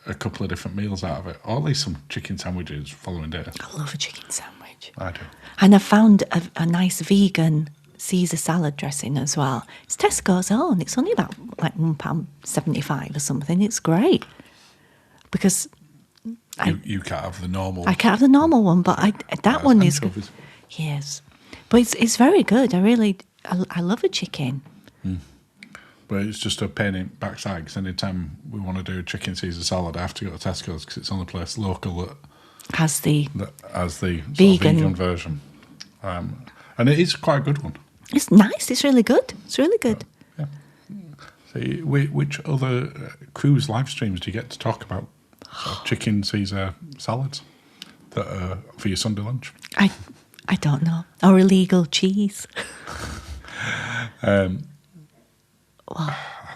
[SPEAKER 1] a couple of different meals out of it, or at least some chicken sandwiches following day.
[SPEAKER 2] I love a chicken sandwich.
[SPEAKER 1] I do.
[SPEAKER 2] And I found a nice vegan Caesar salad dressing as well. It's Tesco's own. It's only about like £1.75 or something. It's great. Because
[SPEAKER 1] You can't have the normal.
[SPEAKER 2] I can't have the normal one, but that one is good.
[SPEAKER 1] anchovies.
[SPEAKER 2] Yes. But it's very good. I love a chicken.
[SPEAKER 1] But it's just a pain in the backside, because anytime we want to do a chicken Caesar salad, I have to go to Tesco's, because it's the only place local
[SPEAKER 2] Has the
[SPEAKER 1] that has the sort of
[SPEAKER 2] Vegan.
[SPEAKER 1] vegan version. And it is quite a good one.
[SPEAKER 2] It's nice. It's really good. It's really good.
[SPEAKER 1] Yeah. So, which other cruise live streams do you get to talk about sort of chicken Caesar salads that are for your Sunday lunch?
[SPEAKER 2] I don't know. Or illegal cheese.
[SPEAKER 1] I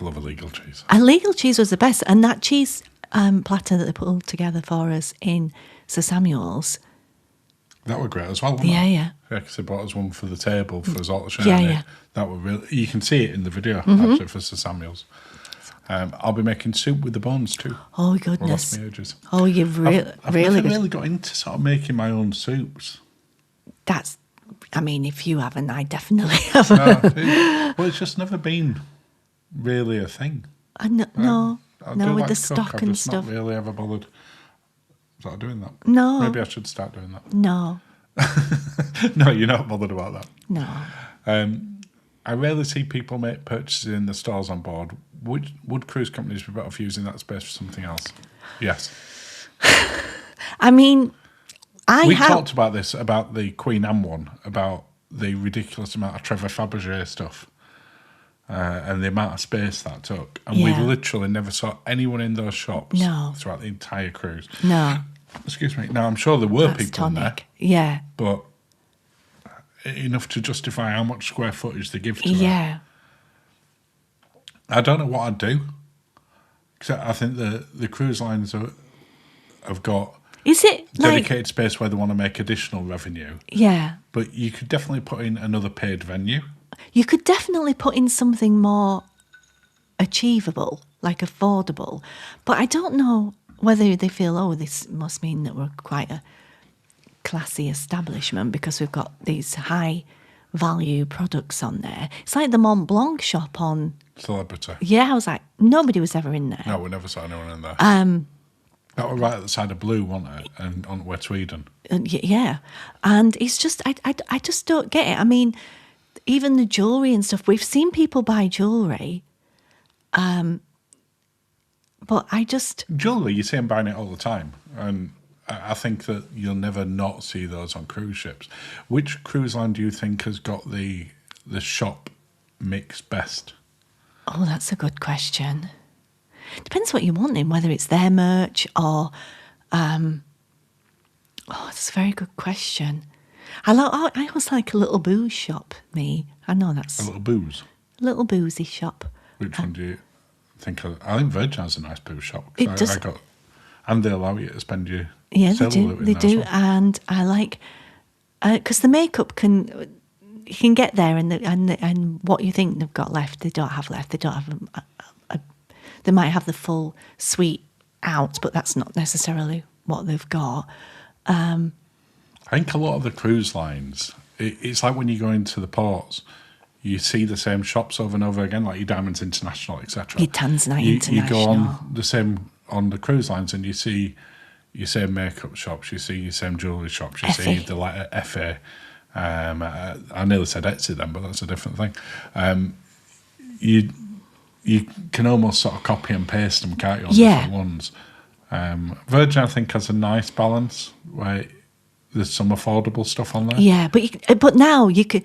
[SPEAKER 1] love illegal cheese.
[SPEAKER 2] Illegal cheese was the best. And that cheese platter that they put together for us in Sir Samuel's.
[SPEAKER 1] That were great as well, wasn't
[SPEAKER 2] Yeah,
[SPEAKER 1] it?
[SPEAKER 2] yeah.
[SPEAKER 1] Yeah, because they brought us one for the table for us all to share.
[SPEAKER 2] Yeah,
[SPEAKER 1] and
[SPEAKER 2] yeah.
[SPEAKER 1] That were really. You can see it in the video actually for Sir Samuel's. I'll be making soup with the bones too.
[SPEAKER 2] Oh,
[SPEAKER 1] Well,
[SPEAKER 2] goodness.
[SPEAKER 1] that's my ages.
[SPEAKER 2] Oh, you've
[SPEAKER 1] I've
[SPEAKER 2] really
[SPEAKER 1] never
[SPEAKER 2] good.
[SPEAKER 1] really got into sort of making my own soups.
[SPEAKER 2] If you haven't, I definitely haven't.
[SPEAKER 1] Well, it's just never been really a thing.
[SPEAKER 2] I no,
[SPEAKER 1] I
[SPEAKER 2] no,
[SPEAKER 1] do
[SPEAKER 2] with
[SPEAKER 1] like
[SPEAKER 2] the
[SPEAKER 1] to cook,
[SPEAKER 2] stock
[SPEAKER 1] I've
[SPEAKER 2] and
[SPEAKER 1] just
[SPEAKER 2] stuff.
[SPEAKER 1] not really ever bothered sort of doing that.
[SPEAKER 2] No.
[SPEAKER 1] Maybe I should start doing that.
[SPEAKER 2] No,
[SPEAKER 1] No, you're not bothered about that.
[SPEAKER 2] no.
[SPEAKER 1] I rarely see people make purchases in the stores on board. Would cruise companies be better off using that space for something else? Yes.
[SPEAKER 2] I mean,
[SPEAKER 1] we talked about this, about the Queen Anne one, about the ridiculous amount of Trevor Fabergé stuff and the amount of space that took. And we literally never saw anyone in those shops throughout the entire cruise.
[SPEAKER 2] No.
[SPEAKER 1] Excuse me. Now, I'm sure there were people in there.
[SPEAKER 2] Yeah.
[SPEAKER 1] But enough to justify how much square footage they give to
[SPEAKER 2] Yeah.
[SPEAKER 1] I don't know what I'd do. Because I think the cruise lines have got dedicated space where they want to make additional revenue.
[SPEAKER 2] Yeah.
[SPEAKER 1] But you could definitely put in another paid venue.
[SPEAKER 2] You could definitely put in something more achievable, like affordable. But I don't know whether they feel, this must mean that we're quite a classy establishment because we've got these high value products on there. It's like the Mont Blanc shop on
[SPEAKER 1] Celebrity.
[SPEAKER 2] Yeah, I was like, nobody was ever in there.
[SPEAKER 1] No, we never saw anyone in there. That was right at the side of Blue, wasn't it? And on West Sweden.
[SPEAKER 2] Yeah. And it's just, I just don't get it. I mean, even the jewellery and stuff, we've seen people buy jewellery, but I just...
[SPEAKER 1] Jewellery, you see them buying it all the time. And I think that you'll never not see those on cruise ships. Which cruise line do you think has got the shop mix best?
[SPEAKER 2] Oh, that's a good question. Depends what you're wanting, whether it's their merch or... that's a very good question. I always like a little booze shop, me. I know that's...
[SPEAKER 1] A little booze?
[SPEAKER 2] A little boozy shop.
[SPEAKER 1] Which one do you think of? I think Virgin has a nice booze shop.
[SPEAKER 2] It does.
[SPEAKER 1] And they allow you to spend your...
[SPEAKER 2] Yeah, they do. They do. Well. And I like... Because the makeup you can get there and what you think they've got left, they don't have left. They don't have they might have the full suite out, but that's not necessarily what they've got.
[SPEAKER 1] I think a lot of the cruise lines, it's like when you go into the ports, you see the same shops over and over again, like your Diamonds International, etc.
[SPEAKER 2] Your Tanzanite International.
[SPEAKER 1] You go on the same on the cruise lines, and you see your same makeup shops, you see your same jewellery shops, you see the like FA. I nearly said Etsy then, but that's a different thing. You can almost sort of copy and paste them, can't you, on different ones. Virgin, I think, has a nice balance where there's some affordable stuff on there.
[SPEAKER 2] Yeah, but now you could.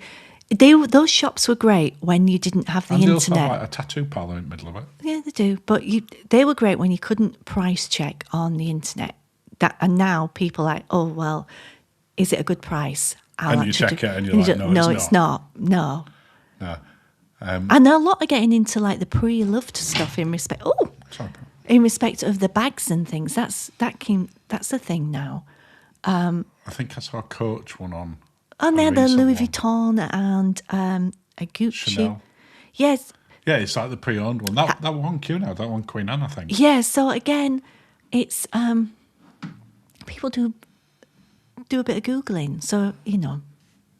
[SPEAKER 2] Those shops were great when you didn't have the internet.
[SPEAKER 1] And they also have like a tattoo parlour in the middle of it.
[SPEAKER 2] Yeah, they do. But they were great when you couldn't price check on the internet. And now people are like, oh, well, is it a good price?
[SPEAKER 1] And you check it and you're like,
[SPEAKER 2] no, it's not. No. And a lot are getting into like the pre-loved stuff in respect. Oh, sorry. In respect of the bags and things. That's a thing now.
[SPEAKER 1] I think I saw a Coach one on.
[SPEAKER 2] And they had the Louis Vuitton and a Gucci.
[SPEAKER 1] Chanel.
[SPEAKER 2] Yes.
[SPEAKER 1] Yeah, it's like the pre-owned one. That one Cunard, that one Queen Anne, I think.
[SPEAKER 2] Yeah, so again, it's people do a bit of Googling. So,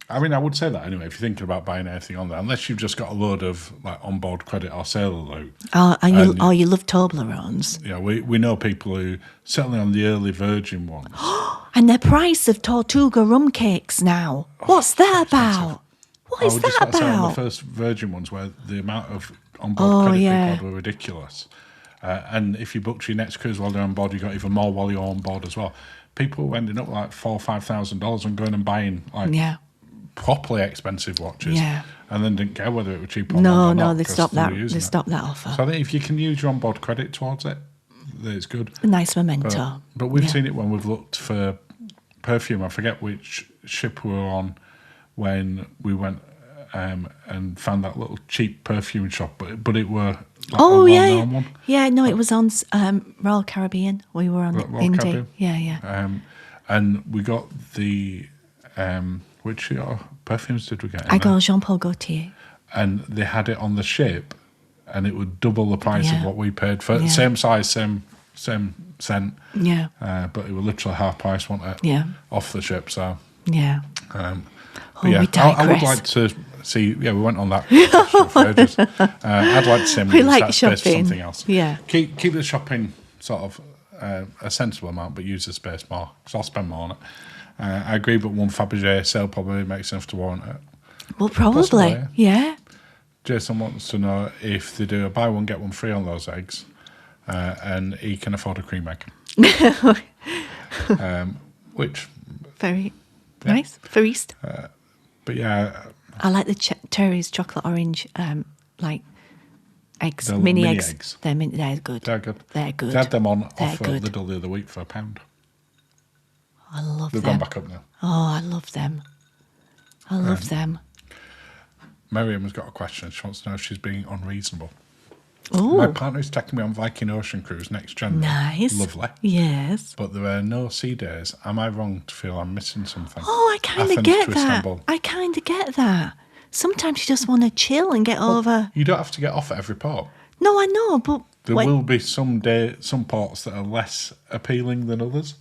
[SPEAKER 1] I mean, I would say that anyway, if you're thinking about buying anything on there, unless you've just got a load of like onboard credit or sailor loot.
[SPEAKER 2] Oh, you love Toblerones.
[SPEAKER 1] Yeah, we know people who, certainly on the early Virgin ones.
[SPEAKER 2] And their price of Tortuga rum cakes now. What's that about? What is that about?
[SPEAKER 1] On the first Virgin ones where the amount of onboard credit people had were ridiculous. And if you booked your next cruise while they're on board, you got even more while you're on board as well. People were ending up like $4,000 or $5,000 and going and buying properly expensive watches, and then didn't care whether it was cheap or not.
[SPEAKER 2] No, they stopped that. They stopped that offer.
[SPEAKER 1] So I think if you can use your onboard credit towards it, then it's good.
[SPEAKER 2] A nice memento.
[SPEAKER 1] But we've seen it when we've looked for perfume. I forget which ship we were on when we went and found that little cheap perfume shop, but it were like a well-known one.
[SPEAKER 2] Yeah, no, it was on Royal Caribbean. We were on
[SPEAKER 1] Royal Caribbean.
[SPEAKER 2] Yeah.
[SPEAKER 1] And we got the which perfumes did we get?
[SPEAKER 2] I got Jean Paul Gaultier,
[SPEAKER 1] and they had it on the ship, and it would double the price of what we paid for the same size, same scent.
[SPEAKER 2] Yeah.
[SPEAKER 1] But it was literally half price, wasn't it?
[SPEAKER 2] Yeah.
[SPEAKER 1] Off the ship, so.
[SPEAKER 2] Yeah.
[SPEAKER 1] We digress. I would like to see. Yeah, we went on that. For ages. I'd like to see them use that space for something else.
[SPEAKER 2] Yeah.
[SPEAKER 1] Keep the shopping sort of a sensible amount, but use the space more because I'll spend more on it. I agree, but one Fabergé sale probably makes enough to warrant it.
[SPEAKER 2] Well, probably, yeah.
[SPEAKER 1] Jason wants to know if they do a buy one, get one free on those eggs, and he can afford a cream egg. Which...
[SPEAKER 2] Very nice for Easter.
[SPEAKER 1] But yeah...
[SPEAKER 2] I like the Terry's chocolate orange, like eggs,
[SPEAKER 1] The
[SPEAKER 2] mini
[SPEAKER 1] mini
[SPEAKER 2] eggs.
[SPEAKER 1] eggs.
[SPEAKER 2] They're good.
[SPEAKER 1] They're good.
[SPEAKER 2] They're good.
[SPEAKER 1] They had them on
[SPEAKER 2] They're
[SPEAKER 1] offer
[SPEAKER 2] good.
[SPEAKER 1] at Lidl the other week for £1.
[SPEAKER 2] I love
[SPEAKER 1] They've
[SPEAKER 2] them.
[SPEAKER 1] gone back up now.
[SPEAKER 2] Oh, I love them. I love them.
[SPEAKER 1] Miriam's got a question. She wants to know if she's being unreasonable.
[SPEAKER 2] Oh,
[SPEAKER 1] My partner is taking me on Viking Ocean Cruise next January.
[SPEAKER 2] nice.
[SPEAKER 1] Lovely.
[SPEAKER 2] Yes.
[SPEAKER 1] But there are no sea days. Am I wrong to feel I'm missing something?
[SPEAKER 2] Oh, I kind of
[SPEAKER 1] Athens
[SPEAKER 2] get
[SPEAKER 1] to
[SPEAKER 2] that.
[SPEAKER 1] Istanbul.
[SPEAKER 2] I kind of get that. Sometimes you just want to chill and get over.
[SPEAKER 1] You don't have to get off at every port.
[SPEAKER 2] No, I know, but
[SPEAKER 1] There will be some ports that are less appealing than others.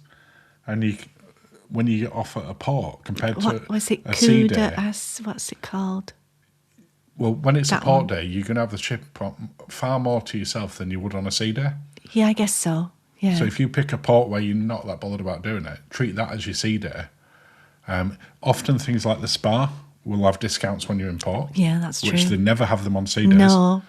[SPEAKER 1] And when you get off at a port compared to
[SPEAKER 2] what was it?
[SPEAKER 1] a sea day...
[SPEAKER 2] What's it called?
[SPEAKER 1] Well, when it's
[SPEAKER 2] That
[SPEAKER 1] a port
[SPEAKER 2] one.
[SPEAKER 1] day, you're going to have the ship far more to yourself than you would on a sea day.
[SPEAKER 2] Yeah, I guess so. Yeah.
[SPEAKER 1] So if you pick a port where you're not that bothered about doing it, treat that as your sea day. Often things like the Spa will have discounts when you're in port.
[SPEAKER 2] Yeah, that's true.
[SPEAKER 1] Which they never have them on sea days.
[SPEAKER 2] No.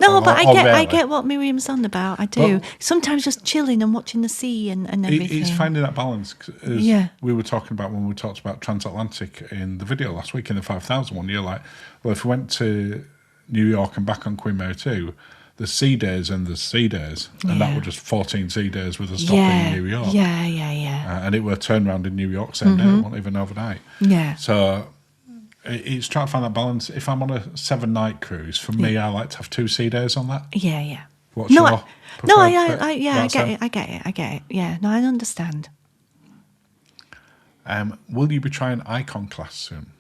[SPEAKER 2] No, but I get what Miriam's on about. I do.
[SPEAKER 1] Well,
[SPEAKER 2] Sometimes just chilling and watching the sea and everything.
[SPEAKER 1] It's finding that balance. As
[SPEAKER 2] Yeah.
[SPEAKER 1] we were talking about when we talked about transatlantic in the video last week in the 5,000 one. You're like, well, if we went to New York and back on Queen Mary 2, there's sea days and there's sea days. And that were just 14 sea days with a stop in New York.
[SPEAKER 2] Yeah.
[SPEAKER 1] And it were turnaround in New York same day, it wasn't even overnight.
[SPEAKER 2] Yeah.
[SPEAKER 1] So it's trying to find that balance. If I'm on a 7-night cruise, for me, I like to have 2 sea days on that.
[SPEAKER 2] Yeah.
[SPEAKER 1] What's your
[SPEAKER 2] I get it. Yeah, no, I understand.
[SPEAKER 1] Will you be trying Icon class soon?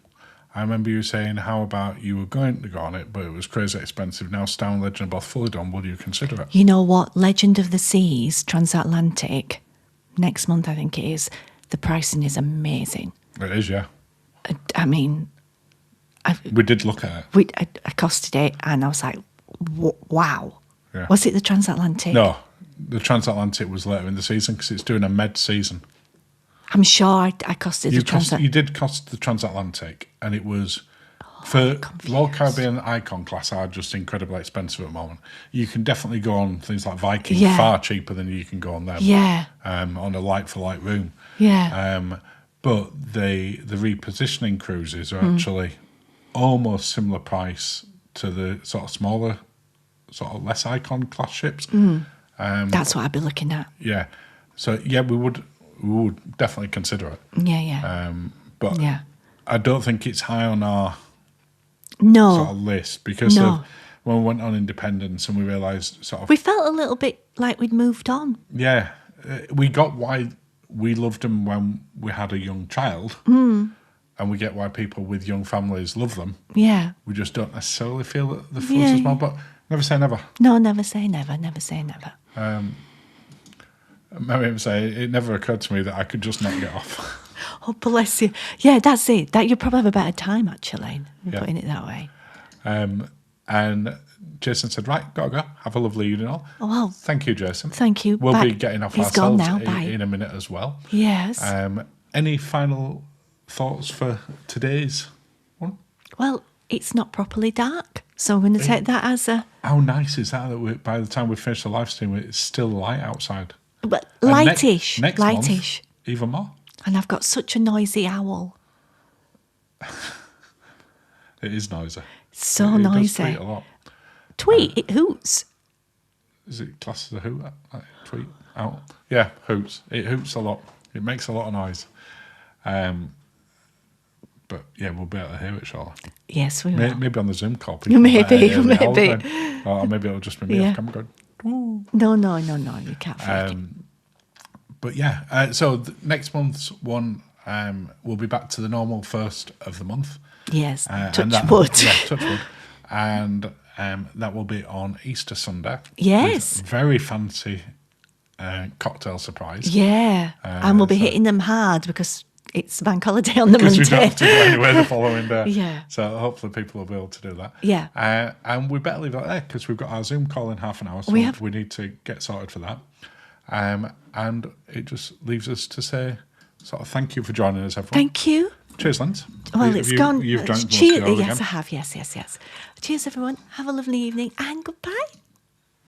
[SPEAKER 1] I remember you saying how about you were going to go on it, but it was crazy expensive. Now Star and Legend are both fully done. Will you consider it?
[SPEAKER 2] You know what? Legend of the Seas, Transatlantic, next month I think it is. The pricing is amazing.
[SPEAKER 1] It is, yeah.
[SPEAKER 2] I mean,
[SPEAKER 1] We did look at it.
[SPEAKER 2] I costed it and I was like, wow.
[SPEAKER 1] Yeah.
[SPEAKER 2] Was it the Transatlantic?
[SPEAKER 1] No, the Transatlantic was later in the season because it's doing a med season.
[SPEAKER 2] I'm sure I costed the Transatlantic.
[SPEAKER 1] You did cost the Transatlantic, and it was for Royal Caribbean Icon class are just incredibly expensive at the moment. You can definitely go on things like Viking far cheaper than you can go on them.
[SPEAKER 2] Yeah.
[SPEAKER 1] On a like-for-like room.
[SPEAKER 2] Yeah.
[SPEAKER 1] But the repositioning cruises are actually almost similar price to the sort of smaller, sort of less Icon class ships.
[SPEAKER 2] That's what I'd be looking at.
[SPEAKER 1] Yeah. So yeah, we would definitely consider it.
[SPEAKER 2] Yeah.
[SPEAKER 1] But I don't think it's high on our sort of list because of when we went on Independence and we realised sort of...
[SPEAKER 2] We felt a little bit like we'd moved on.
[SPEAKER 1] Yeah. We got why we loved them when we had a young child and we get why people with young families love them.
[SPEAKER 2] Yeah.
[SPEAKER 1] We just don't necessarily feel that the full's as well, but never say never.
[SPEAKER 2] No, never say never, never say never.
[SPEAKER 1] Miriam say it never occurred to me that I could just not get off.
[SPEAKER 2] Oh, bless you. Yeah, that's it. That you'll probably have a better time, actually, putting it that way.
[SPEAKER 1] And Jason said, right, gotta go. Have a lovely evening all.
[SPEAKER 2] Oh, well.
[SPEAKER 1] Thank you, Jason.
[SPEAKER 2] Thank you.
[SPEAKER 1] We'll be getting off
[SPEAKER 2] He's gone
[SPEAKER 1] ourselves
[SPEAKER 2] now. Bye.
[SPEAKER 1] in a minute as well.
[SPEAKER 2] Yes.
[SPEAKER 1] Any final thoughts for today's one?
[SPEAKER 2] Well, it's not properly dark, so I'm going to take that as a...
[SPEAKER 1] How nice is that by the time we finish the live stream, it's still light outside.
[SPEAKER 2] But lightish.
[SPEAKER 1] Next
[SPEAKER 2] lightish.
[SPEAKER 1] month, even more.
[SPEAKER 2] And I've got such a noisy owl.
[SPEAKER 1] It is noisy.
[SPEAKER 2] So
[SPEAKER 1] it
[SPEAKER 2] noisy.
[SPEAKER 1] Does tweet a lot.
[SPEAKER 2] Tweet? It hoots.
[SPEAKER 1] Is it classed as a hoot? Like, tweet out? Yeah, hoots. It hoots a lot. It makes a lot of noise. But yeah, we'll be able to hear it shortly.
[SPEAKER 2] Yes, we will.
[SPEAKER 1] Maybe on the Zoom call.
[SPEAKER 2] Maybe.
[SPEAKER 1] Or maybe it'll just be me off camera going, woo.
[SPEAKER 2] No, you can't fake it.
[SPEAKER 1] But yeah, so next month's one, we'll be back to the normal first of the month.
[SPEAKER 2] Yes, touch wood.
[SPEAKER 1] Yeah, touch wood. And that will be on Easter Sunday.
[SPEAKER 2] Yes.
[SPEAKER 1] With very fancy cocktail surprise.
[SPEAKER 2] Yeah, and we'll be hitting them hard because it's bank holiday on the Monday.
[SPEAKER 1] Because we don't have to go anywhere the following day.
[SPEAKER 2] Yeah.
[SPEAKER 1] So hopefully people will be able to do that.
[SPEAKER 2] Yeah.
[SPEAKER 1] And we better leave that there because we've got our Zoom call in half an hour. So we need to get sorted for that. And it just leaves us to say sort of thank you for joining us, everyone.
[SPEAKER 2] Thank you.
[SPEAKER 1] Cheers, Linz.
[SPEAKER 2] Well, it's gone.
[SPEAKER 1] You've drank
[SPEAKER 2] Cheers.
[SPEAKER 1] again.
[SPEAKER 2] Yes, I have. Yes. Cheers, everyone. Have a lovely evening and goodbye.